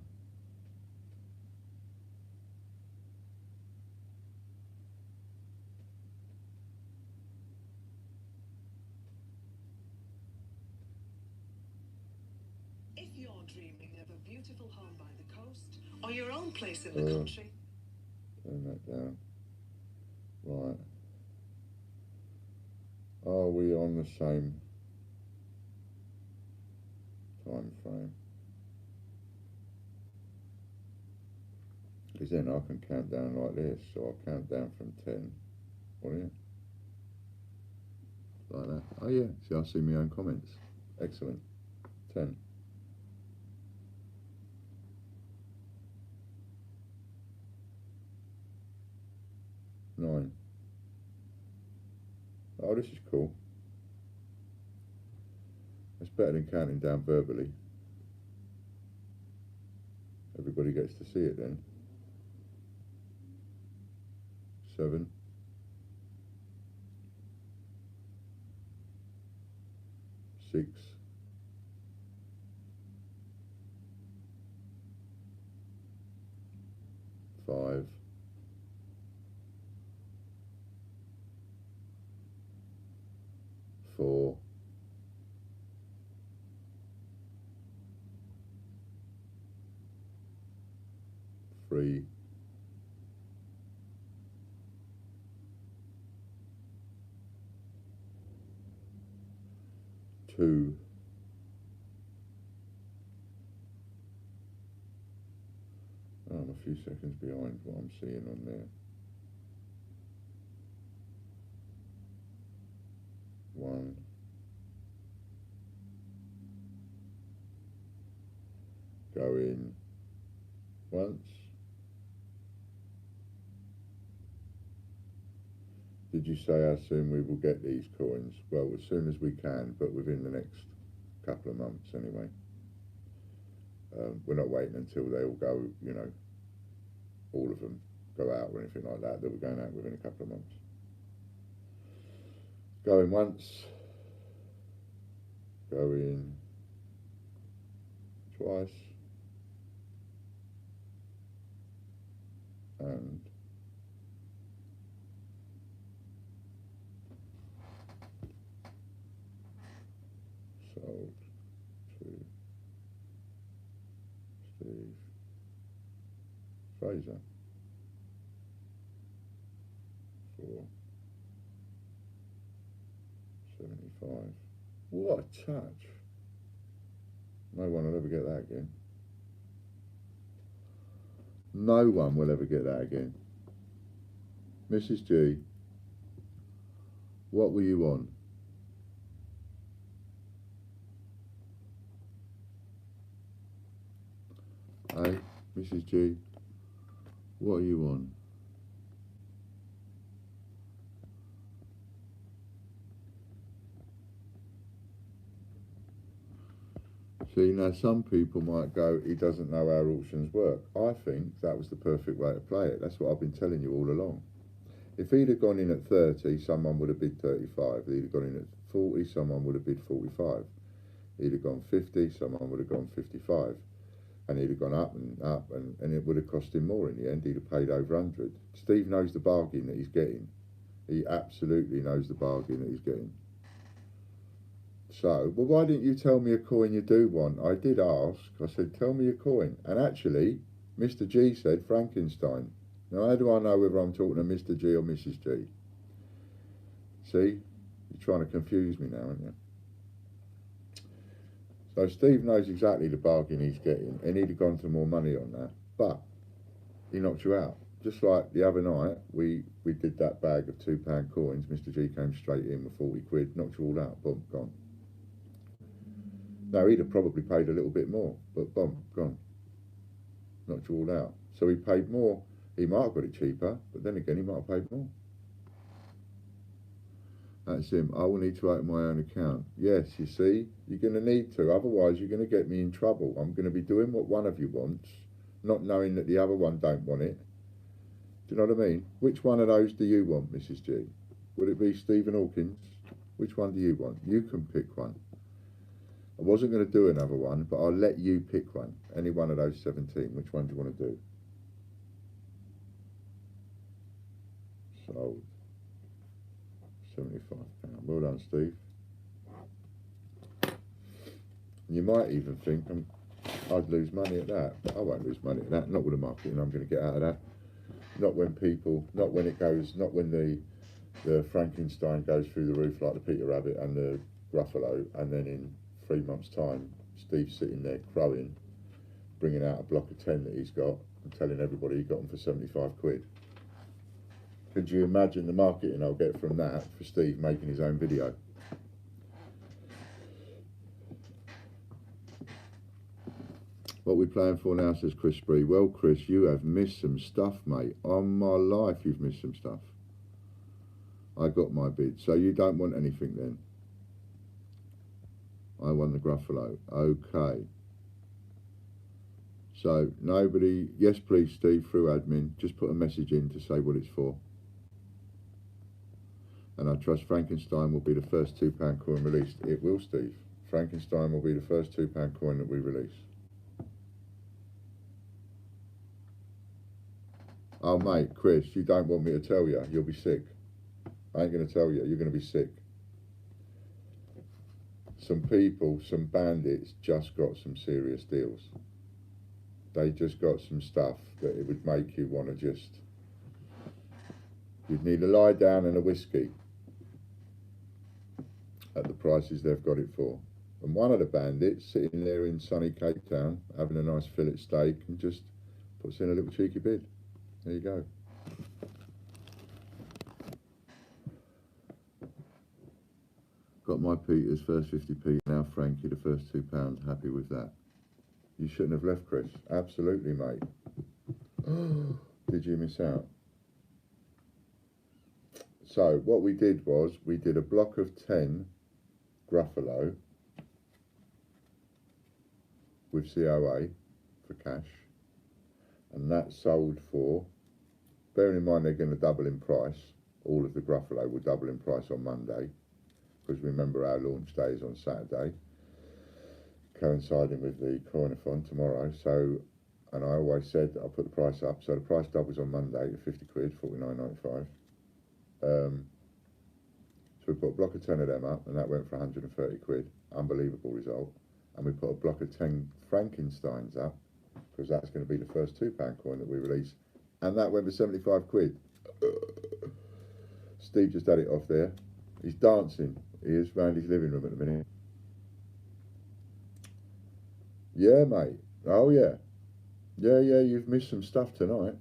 If you're dreaming of a beautiful home by the coast or your own place in the country, Turn that down. Right. Are we on the same time frame? Because then I can count down like this. So I'll count down from 10. What yeah? Like that. Oh yeah, see, I see my own comments. Excellent. 10. 9. Oh, this is cool. It's better than counting down verbally. Everybody gets to see it then. 7. 6. 5. 4. 3. 2. Oh, I'm a few seconds behind what I'm seeing on there. 1. Go in once. Did you say how soon we will get these coins? Well, as soon as we can, but within the next couple of months anyway. We're not waiting until they all go, you know, all of them go out or anything like that. That we're going out within a couple of months. Going once. Going twice. And sold to Steve Fraser for 75. What a touch. No one will ever get that again. No one will ever get that again. Mrs. G, what were you on? Hey, Mrs. G, what are you on? See, now some people might go, he doesn't know how auctions work. I think that was the perfect way to play it. That's what I've been telling you all along. If he'd have gone in at 30, someone would have bid 35. If he'd have gone in at 40, someone would have bid 45. He'd have gone 50, someone would have gone 55. And he'd have gone up and up, and it would have cost him more in the end. He'd have paid over 100. Steve knows the bargain that he's getting. He absolutely knows the bargain that he's getting. So, well, why didn't you tell me a coin you do want? I did ask. I said, tell me a coin. And actually, Mr. G said Frankenstein. Now, how do I know whether I'm talking to Mr. G or Mrs. G? See? You're trying to confuse me now, aren't you? So Steve knows exactly the bargain he's getting, and he'd have gone for more money on that. But he knocked you out. Just like the other night, we did that bag of £2 coins. Mr. G came straight in with 40 quid, knocked you all out, boom, gone. Now, he'd have probably paid a little bit more, but boom, gone. Knocked you all out. So he paid more. He might have got it cheaper, but then again, he might have paid more. That's him. I will need to open my own account. Yes, you see, you're going to need to. Otherwise, you're going to get me in trouble. I'm going to be doing what one of you wants, not knowing that the other one don't want it. Do you know what I mean? Which one of those do you want, Mrs. G? Would it be Stephen Hawkins? Which one do you want? You can pick one. I wasn't going to do another one, but I'll let you pick one. Any one of those 17. Which one do you want to do? Sold. £75. Well done, Steve. You might even think I'd lose money at that, but I won't lose money at that. Not with the marketing I'm going to get out of that. Not when people, not when it goes, not when the Frankenstein goes through the roof like the Peter Rabbit and the Gruffalo, and then in 3 months' time, Steve's sitting there crowing, bringing out a block of 10 that he's got and telling everybody he got them for 75 quid. Could you imagine the marketing I'll get from that for Steve making his own video? What we playing for now, says Chris Spree. Well, Chris, you have missed some stuff, mate. On my life, you've missed some stuff. I got my bid. So you don't want anything then? I won the Gruffalo. Okay. So nobody, yes please Steve, through admin, just put a message in to say what it's for. And I trust Frankenstein will be the first £2 coin released. It will, Steve. Frankenstein will be the first £2 coin that we release. Oh mate, Chris, you don't want me to tell you, you'll be sick. I ain't going to tell you, you're going to be sick. Some people, some bandits just got some serious deals. They just got some stuff that it would make you want to just... You'd need a lie down and a whiskey at the prices they've got it for. And one of the bandits sitting there in sunny Cape Town having a nice fillet steak and just puts in a little cheeky bid. There you go. Got my Peter's first 50p, now Frankie the first £2, happy with that. You shouldn't have left, Chris. Absolutely, mate. Did you miss out? So what we did was, we did a block of 10 Gruffalo with COA for cash, and that sold for, bearing in mind they're going to double in price, all of the Gruffalo will double in price on Monday, because remember our launch day is on Saturday, coinciding with the Coinathon tomorrow. So, and I always said I'll put the price up, so the price doubles on Monday to 50 quid, 49.95. So we put a block of 10 of them up, and that went for 130 quid, unbelievable result. And we put a block of 10 Frankensteins up, because that's going to be the first £2 coin that we release, and that went for 75 quid. Steve just had it off there. He's dancing. He is round his living room at the minute. Yeah, mate. Oh, yeah. Yeah, you've missed some stuff tonight.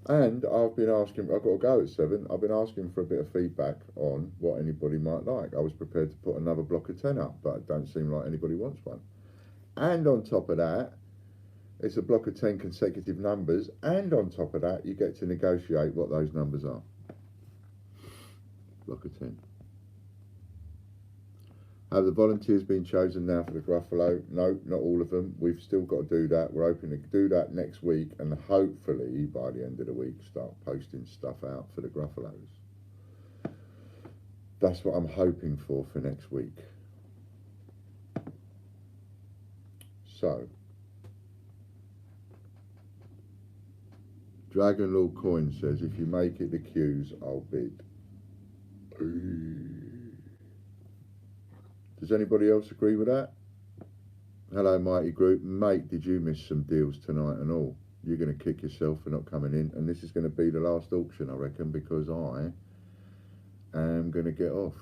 And I've been asking, I've got to go at 7, I've been asking for a bit of feedback on what anybody might like. I was prepared to put another block of 10 up, but it don't seem like anybody wants one. And on top of that, it's a block of 10 consecutive numbers, and on top of that, you get to negotiate what those numbers are. Block of 10. Have the volunteers been chosen now for the Gruffalo? No, not all of them. We've still got to do that. We're hoping to do that next week, and hopefully by the end of the week start posting stuff out for the Gruffalos. That's what I'm hoping for next week. So, Dragon Lord Coin says, if you make it the queues, I'll bid. Does anybody else agree with that? Hello, Mighty Group. Mate, did you miss some deals tonight and all? You're going to kick yourself for not coming in. And this is going to be the last auction, I reckon, because I am going to get off.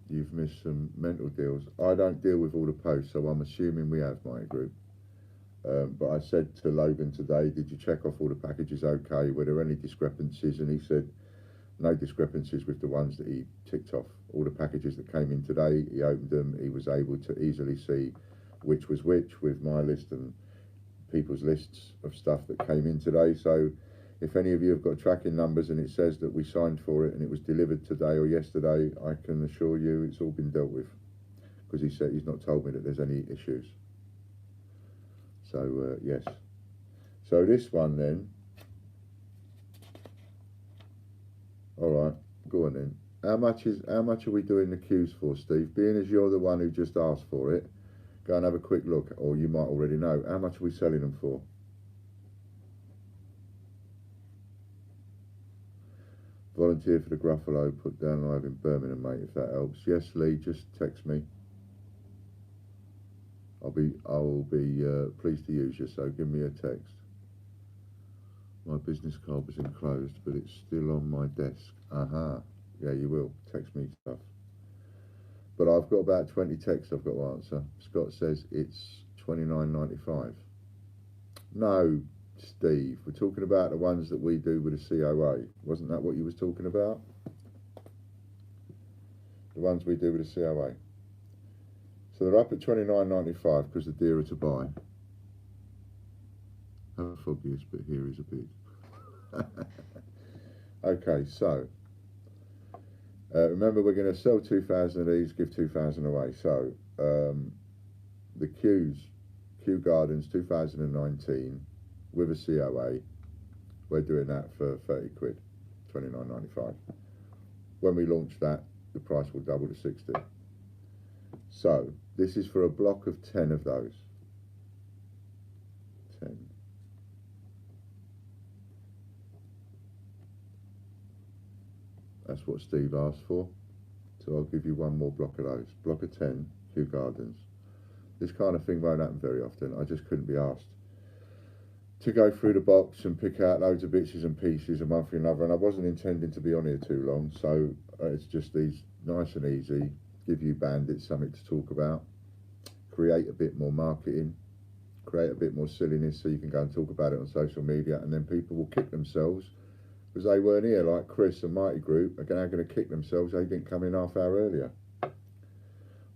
You've missed some mental deals. I don't deal with all the posts, so I'm assuming we have, Mighty Group. But I said to Logan today, did you check off all the packages okay? Were there any discrepancies? And he said, no discrepancies with the ones that he ticked off. All the packages that came in today, he opened them, he was able to easily see which was which with my list and people's lists of stuff that came in today. So if any of you have got tracking numbers and it says that we signed for it and it was delivered today or yesterday, I can assure you it's all been dealt with, because he said he's not told me that there's any issues. So yes. So this one then, all right, go on then. How much are we doing the queues for, Steve? Being as you're the one who just asked for it, go and have a quick look, or you might already know. How much are we selling them for? Volunteer for the Gruffalo, put down live in Birmingham, mate, if that helps. Yes, Lee, just text me. I'll be pleased to use you, so give me a text. My business card was enclosed, but it's still on my desk. Aha. Yeah, you will. Text me stuff. But I've got about 20 texts I've got to answer. Scott says it's $29.95. No, Steve. We're talking about the ones that we do with the COA. Wasn't that what you was talking about? The ones we do with the COA. So they're up at $29.95 because the dearer to buy. How foggiest, but here is a bit. Okay, so remember we're going to sell 2,000 of these, give 2,000 away. So the Kew Gardens 2019 with a COA, we're doing that for 30 quid, $29.95. When we launch that, the price will double to 60. So this is for a block of 10 of those. 10. That's what Steve asked for. So I'll give you one more block of those. Block of 10, Kew Gardens. This kind of thing won't happen very often. I just couldn't be asked to go through the box and pick out loads of bits and pieces and one thing another. And I wasn't intending to be on here too long. So it's just these nice and easy. Give you bandits something to talk about. Create a bit more marketing. Create a bit more silliness so you can go and talk about it on social media. And then people will kick themselves because they weren't here, like Chris and Mighty Group are now going to kick themselves they didn't come in half hour earlier.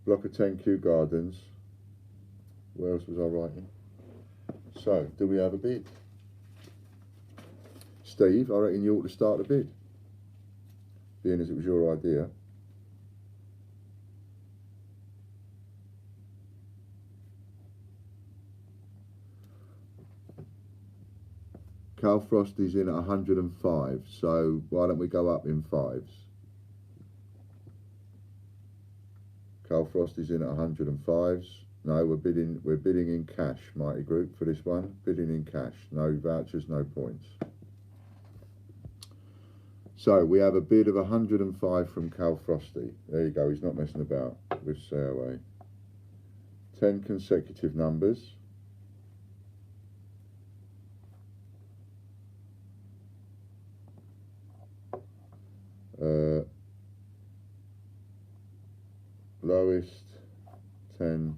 Block of 10 Kew Gardens. Where else was I writing? So, do we have a bid? Steve, I reckon you ought to start the bid, being as it was your idea. Carl Frost is in at 105, so why don't we go up in fives? Carl Frost is in at 105s. No, we're bidding in cash, Mighty Group, for this one. Bidding in cash. No vouchers, no points. So we have a bid of 105 from Cal Frosty. There you go, he's not messing about with COA. 10 consecutive numbers. Lowest 10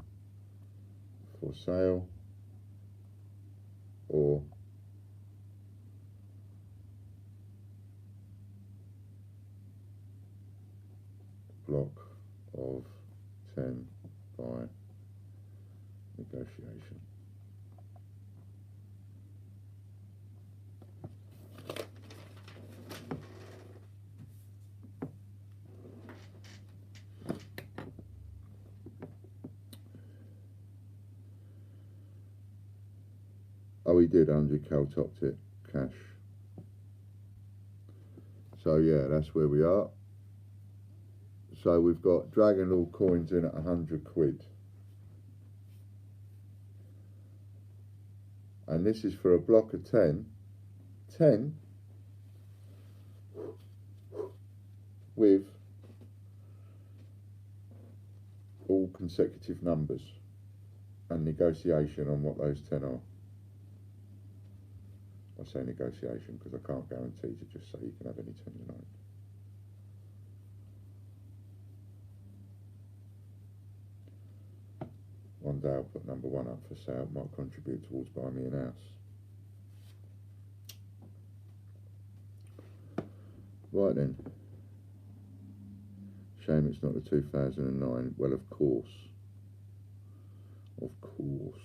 for sale, or block of 10 by negotiation. Oh, he did 100 Cal topped it, cash. So yeah, that's where we are. So we've got Dragon Lord coins in at 100 quid. And this is for a block of 10. 10 with all consecutive numbers and negotiation on what those 10 are. I say negotiation because I can't guarantee to just say you can have any 10 you like. One day I'll put number 1 up for sale. It might contribute towards buying me an house. Right then. Shame it's not the 2009. Well, of course. Of course.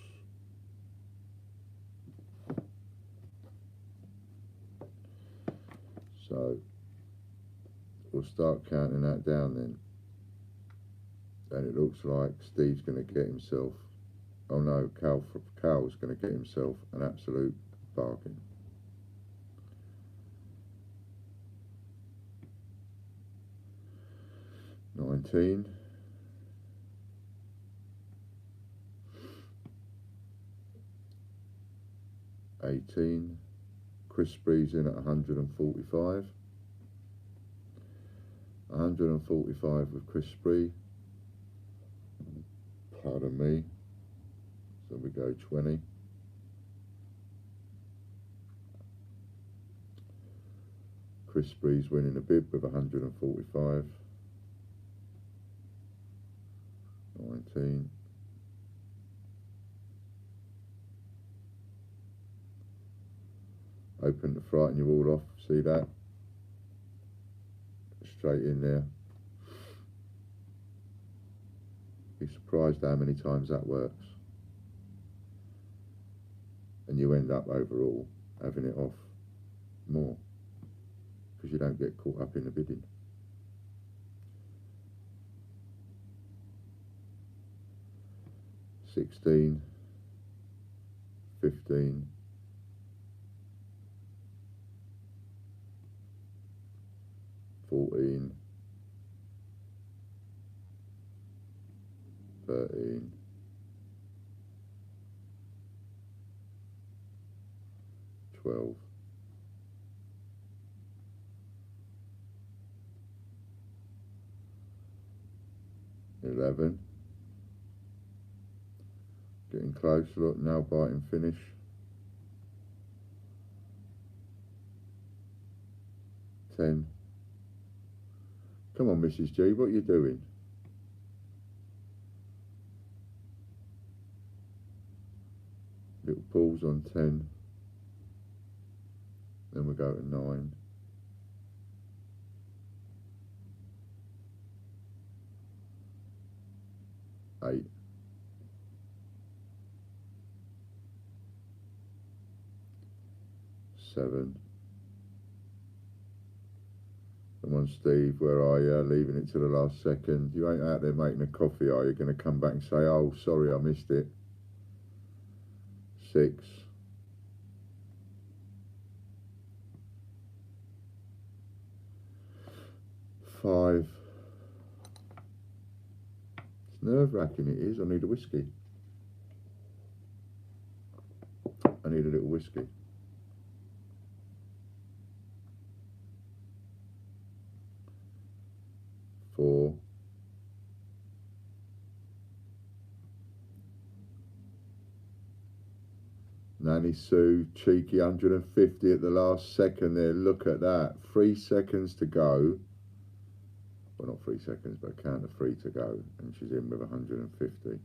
So we'll start counting that down then. And it looks like Steve's going to get himself, oh no, Cal's going to get himself an absolute bargain. $19. $18. Chris Spree's in at 145. 145 with Chris Spree. Pardon me. So we go 20. Chris Breeze winning the bib with 145. 19. Open to frighten you all off, see that? Straight in there. Be surprised how many times that works. And you end up overall having it off more, because you don't get caught up in the bidding. $16, $15, $14, $13, $12, $11. Getting close, look, now biting finish. $10. Come on, Mrs. G, what are you doing? Little pause on 10. Then we go to 9. 8. 7. Come on, Steve, where are you? Leaving it to the last second. You ain't out there making a coffee, are you? Going to come back and say, oh, sorry, I missed it. 6. 5. It's nerve-wracking, it is. I need a whiskey. I need a little whiskey. 4. 90 Sue, cheeky 150 at the last second there. Look at that. 3 seconds to go. Well, not 3 seconds, but count of 3 to go. And she's in with 150.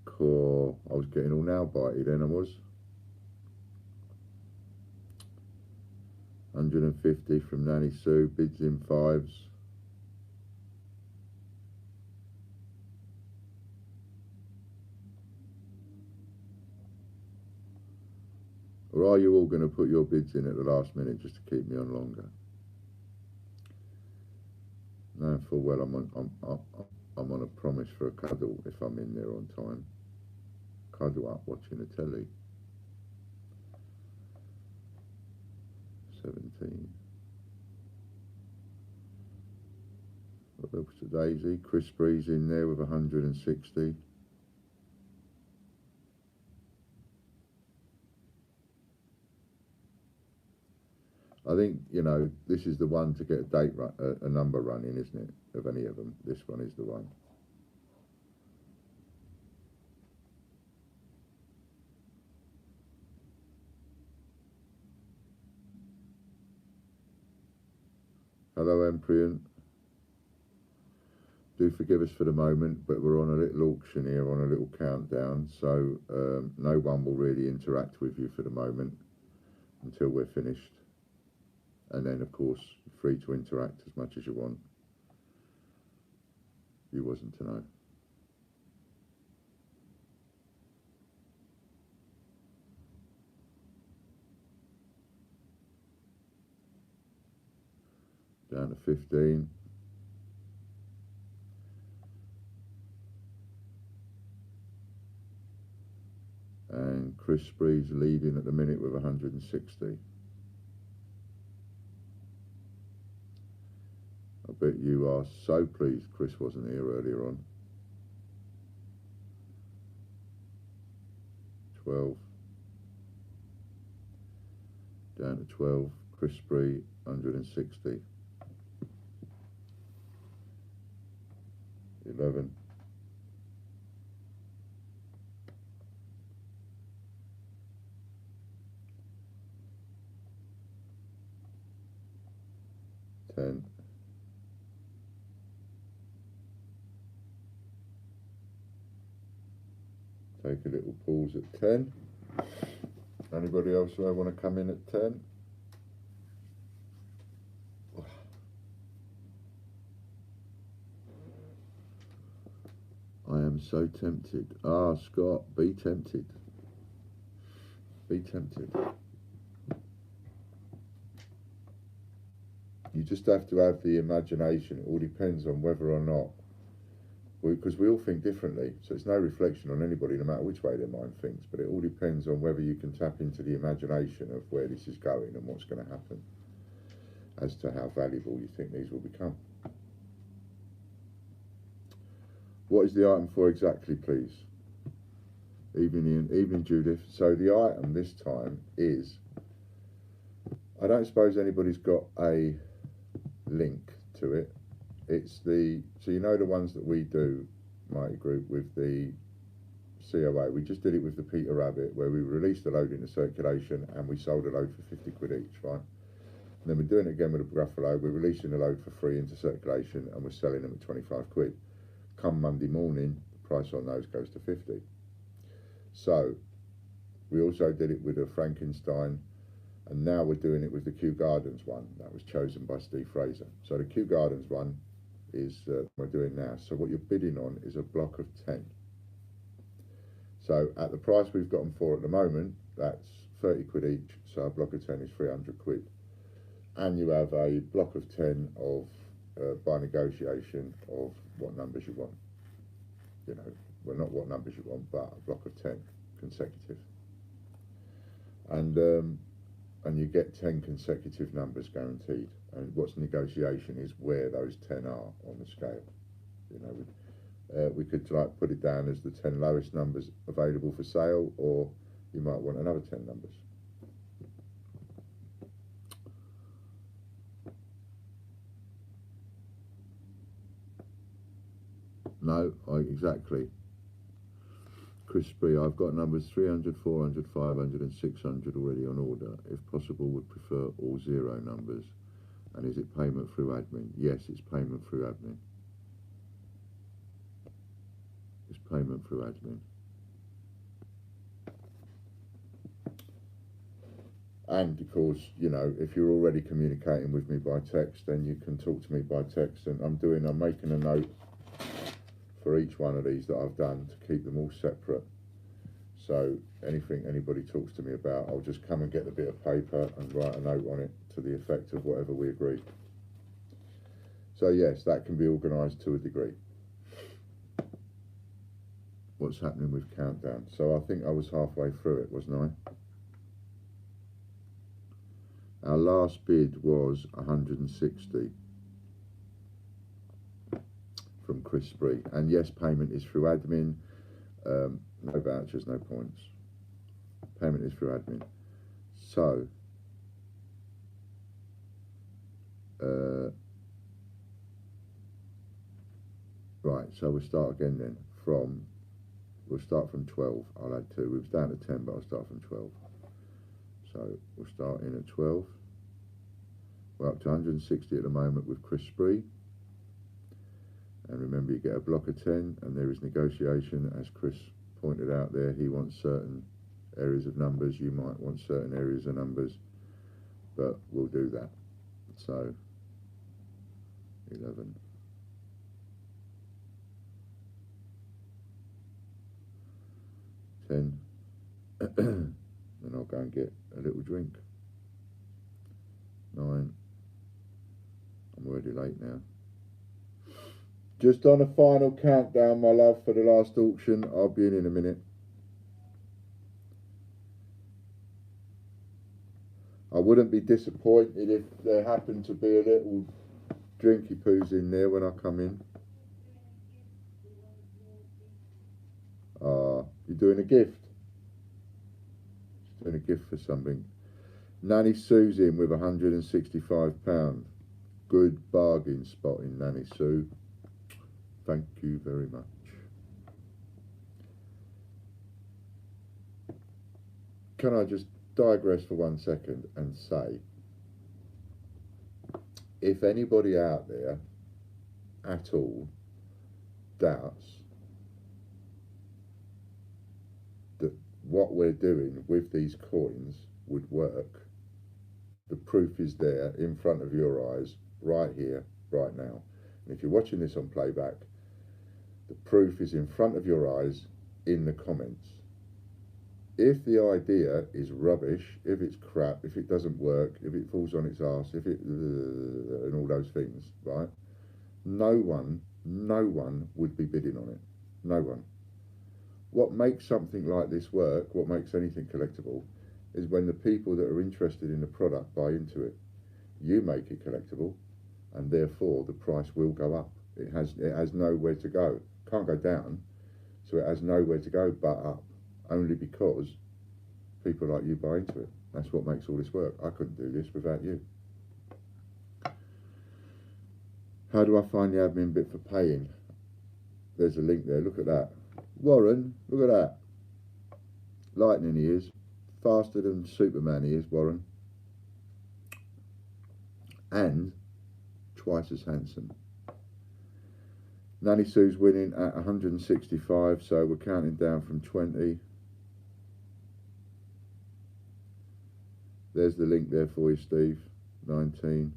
Core. I was getting all now bitey then, I was. 150 from Nanny Sue. Bids in 5s. Or are you all going to put your bids in at the last minute just to keep me on longer? Knowing full well I'm on a promise for a cuddle if I'm in there on time. Cuddle up watching the telly. 17. What else to Daisy? Chris Breeze in there with 160. I think, you know, this is the one to get a date run, a number running, isn't it? Of any of them, this one is the one. Hello, Empriant. Do forgive us for the moment, but we're on a little auction here, on a little countdown, so no one will really interact with you for the moment until we're finished. And then, of course, you're free to interact as much as you want. You wasn't to know. Down to 15. And Chris Breeze leading at the minute with 160. I bet you are so pleased Chris wasn't here earlier on. 12. Down to 12. Chris Bree, 160. 11. take a little pause at 10. Anybody else who want to come in at 10? I am so tempted. Ah, Scott, be tempted. Be tempted. You just have to have the imagination. It all depends on whether or not, because we all think differently. So it's no reflection on anybody, no matter which way their mind thinks. But it all depends on whether you can tap into the imagination of where this is going and what's going to happen, as to how valuable you think these will become. What is the item for exactly, please? Evening, Judith. So the item this time is, I don't suppose anybody's got a link to it. It's the, so you know the ones that we do, Mighty Group, with the COA. We just did it with the Peter Rabbit, where we released a load into circulation and we sold a load for 50 quid each, right? And then we're doing it again with a Gruffalo. We're releasing a load for free into circulation and we're selling them at 25 quid. Come Monday morning, the price on those goes to 50. So we also did it with a Frankenstein, and now we're doing it with the Kew Gardens one that was chosen by Steve Fraser. So the Kew Gardens one is we're doing now. So what you're bidding on is a block of 10. So at the price we've got them for at the moment, that's 30 quid each. So a block of 10 is 300 quid. And you have a block of 10 of by negotiation of what numbers you want. You know, well, not what numbers you want, but a block of 10 consecutive. And you get 10 consecutive numbers guaranteed. And what's negotiation is where those 10 are on the scale. You know, we could like put it down as the 10 lowest numbers available for sale, or you might want another 10 numbers. No, exactly. Chris Spree, I've got numbers 300, 400, 500 and 600 already on order. If possible, would prefer all 0 numbers. And is it payment through admin? Yes, it's payment through admin. It's payment through admin. And of course, you know, if you're already communicating with me by text, then you can talk to me by text. And I'm making a note for each one of these that I've done to keep them all separate. So anything anybody talks to me about, I'll just come and get a bit of paper and write a note on it to the effect of whatever we agree. So yes, that can be organised to a degree. What's happening with Countdown? So I think I was halfway through it, wasn't I? Our last bid was 160 from Chris Spree. And yes, payment is through admin. No vouchers, no points. Payment is through admin. So, right, so we'll start again then. We'll start from 12. I'll add 2. We was down to 10, but I'll start from 12. So we'll start in at 12. We're up to 160 at the moment with Chris Spree. And remember, you get a block of 10, and there is negotiation. As Chris pointed out there, he wants certain areas of numbers. You might want certain areas of numbers, but we'll do that. So, 11. 10. Then I'll go and get a little drink. 9. I'm already late now. Just on a final countdown, my love, for the last auction. I'll be in a minute. I wouldn't be disappointed if there happened to be a little drinky poos in there when I come in. You're doing a gift? Doing a gift for something. Nanny Sue's in with £165. Good bargain spotting, Nanny Sue. Thank you very much. Can I just digress for 1 second and say, if anybody out there at all doubts what we're doing with these coins would work. The proof is there in front of your eyes, right here, right now. And if you're watching this on playback, the proof is in front of your eyes in the comments. If the idea is rubbish, if it's crap, if it doesn't work, if it falls on its arse, if it and all those things, right? No one would be bidding on it. No one. What makes something like this work, what makes anything collectible, is when the people that are interested in the product buy into it. You make it collectible, and therefore the price will go up. It has nowhere to go. Can't go down, so it has nowhere to go but up. Only because people like you buy into it. That's what makes all this work. I couldn't do this without you. How do I find the admin bit for paying? There's a link there. Look at that. Warren, look at that. Lightning he is. Faster than Superman he is, Warren. And twice as handsome. Nanny Sue's winning at 165, so we're counting down from 20. There's the link there for you, Steve. 19.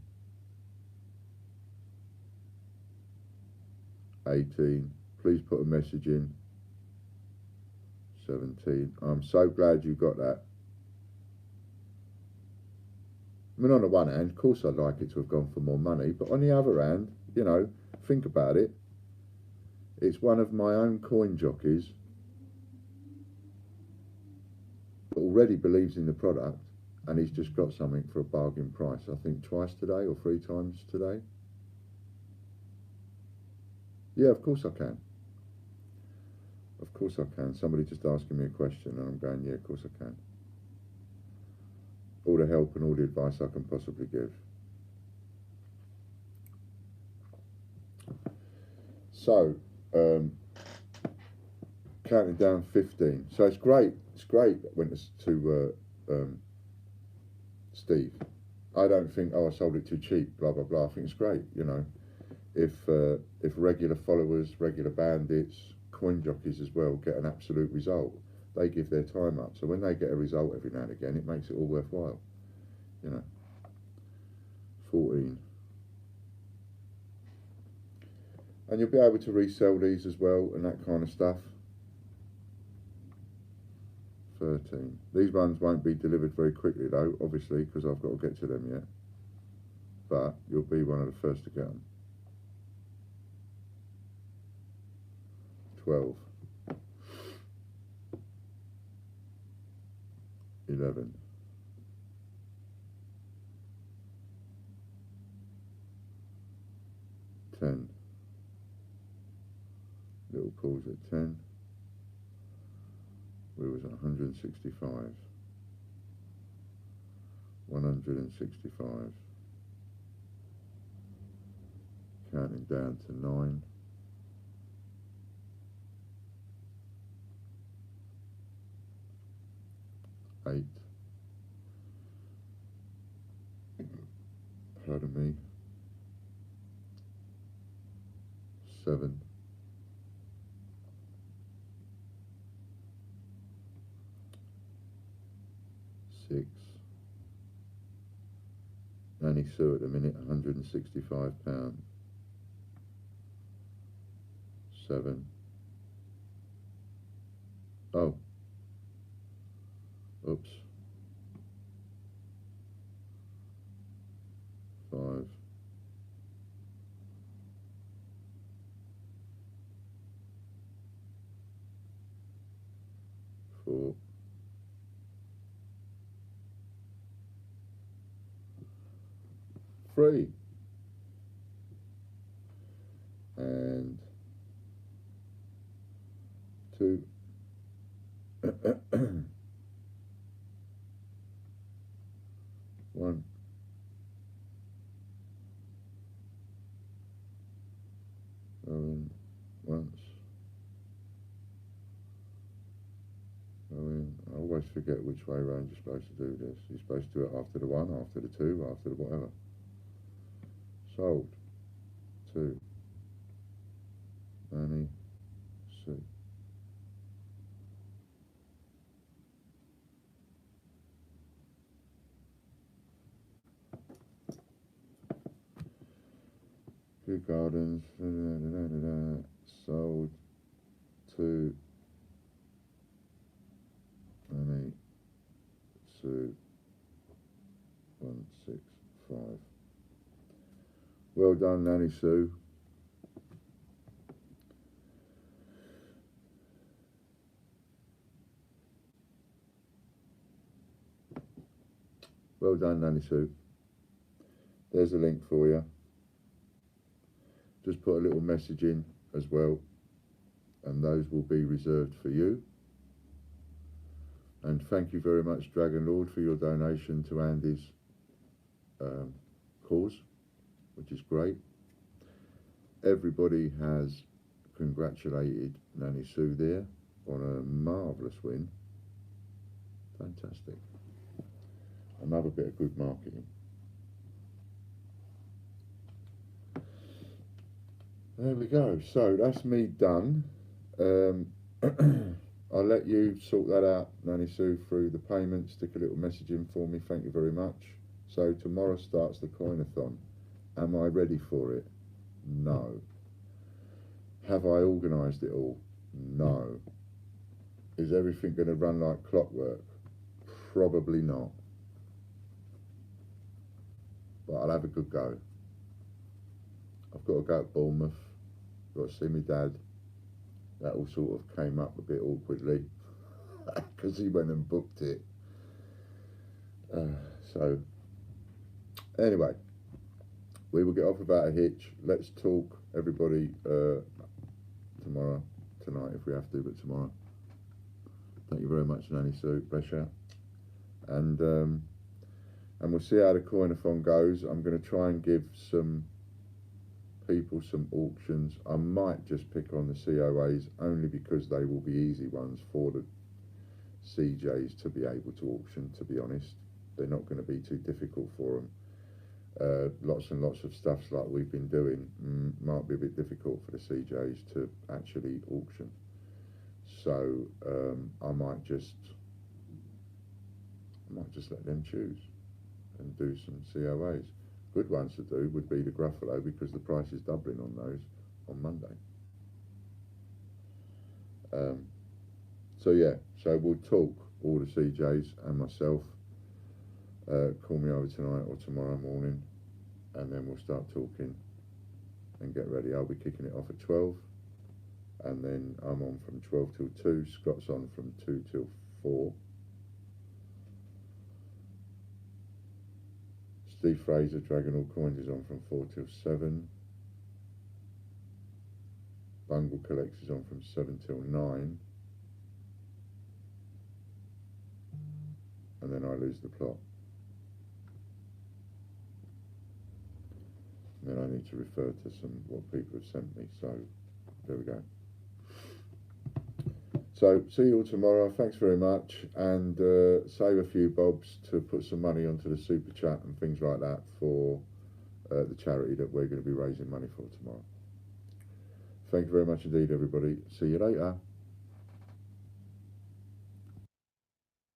18. Please put a message in. 17. I'm so glad you got that. I mean, on the one hand, of course I'd like it to have gone for more money, but on the other hand, you know, think about it. It's one of my own coin jockeys that already believes in the product, and he's just got something for a bargain price. I think twice today or 3 times today. Yeah, of course I can. Of course I can. Somebody just asking me a question and I'm going, yeah, of course I can. All the help and all the advice I can possibly give. So, counting down 15. So it's great. It's great when it's to Steve. I don't think, oh, I sold it too cheap, blah, blah, blah. I think it's great, you know. If regular followers, regular bandits, coin jockeys as well get an absolute result, they give their time up. So when they get a result every now and again, it makes it all worthwhile, you know. 14. And you'll be able to resell these as well and that kind of stuff. 13. These ones won't be delivered very quickly though, obviously, because I've got to get to them yet. But you'll be one of the first to get them. 12. 11. 10. Little pause at 10. We was at 165. 165. Counting down to 9. 8. Pardon me. 7. 6. Nanny Sue at the minute, £165. 7. Oh. Oops. 5. 4. 3. And 2. 1. Going once. Going. I always forget which way round you're supposed to do this. You're supposed to do it after the 1, after the 2, after the whatever. Sold. 2. Nanny Sue. Kew Gardens, sold to Nanny Sue 165. Well done, Nanny Sue. Well done, Nanny Sue. There's a link for you. Just put a little message in as well, and those will be reserved for you. And thank you very much, Dragon Lord, for your donation to Andy's cause, which is great. Everybody has congratulated Nanny Sue there on a marvellous win. Fantastic. Another bit of good marketing. There we go. So that's me done. I'll let you sort that out, Nanny Sue, through the payment. Stick a little message in for me. Thank you very much. So tomorrow starts the coin-a-thon. Am I ready for it? No. Have I organised it all? No. Is everything going to run like clockwork? Probably not. But I'll have a good go. I've got to go to Bournemouth. Got to see my dad. That all sort of came up a bit awkwardly because he went and booked it. So anyway, we will get off without a hitch. Let's talk, everybody, tomorrow, tonight if we have to, but tomorrow. Thank you very much, Nanny Sue. Bless you. And we'll see how the coin-a-thon goes. I'm going to try and give some people some auctions. I might just pick on the COAs only because they will be easy ones for the CJs to be able to auction, to be honest. They're not going to be too difficult for them. Lots and lots of stuffs like we've been doing might be a bit difficult for the CJs to actually auction. So I might just let them choose and do some COAs. Good ones to do would be the Gruffalo, because the price is doubling on those on Monday. So yeah, so we'll talk, all the CJs and myself. Call me over tonight or tomorrow morning, and then we'll start talking and get ready. I'll be kicking it off at 12, and then I'm on from 12 till 2. Scott's on from 2 till 4. Steve Fraser, Dragon All Coins, is on from 4 till 7. Bungle Collects is on from 7 till 9. And then I lose the plot. And then I need to refer to what people have sent me. So there we go. So see you all tomorrow. Thanks very much, and save a few bobs to put some money onto the super chat and things like that for the charity that we're going to be raising money for tomorrow. Thank you very much indeed, everybody. See you later.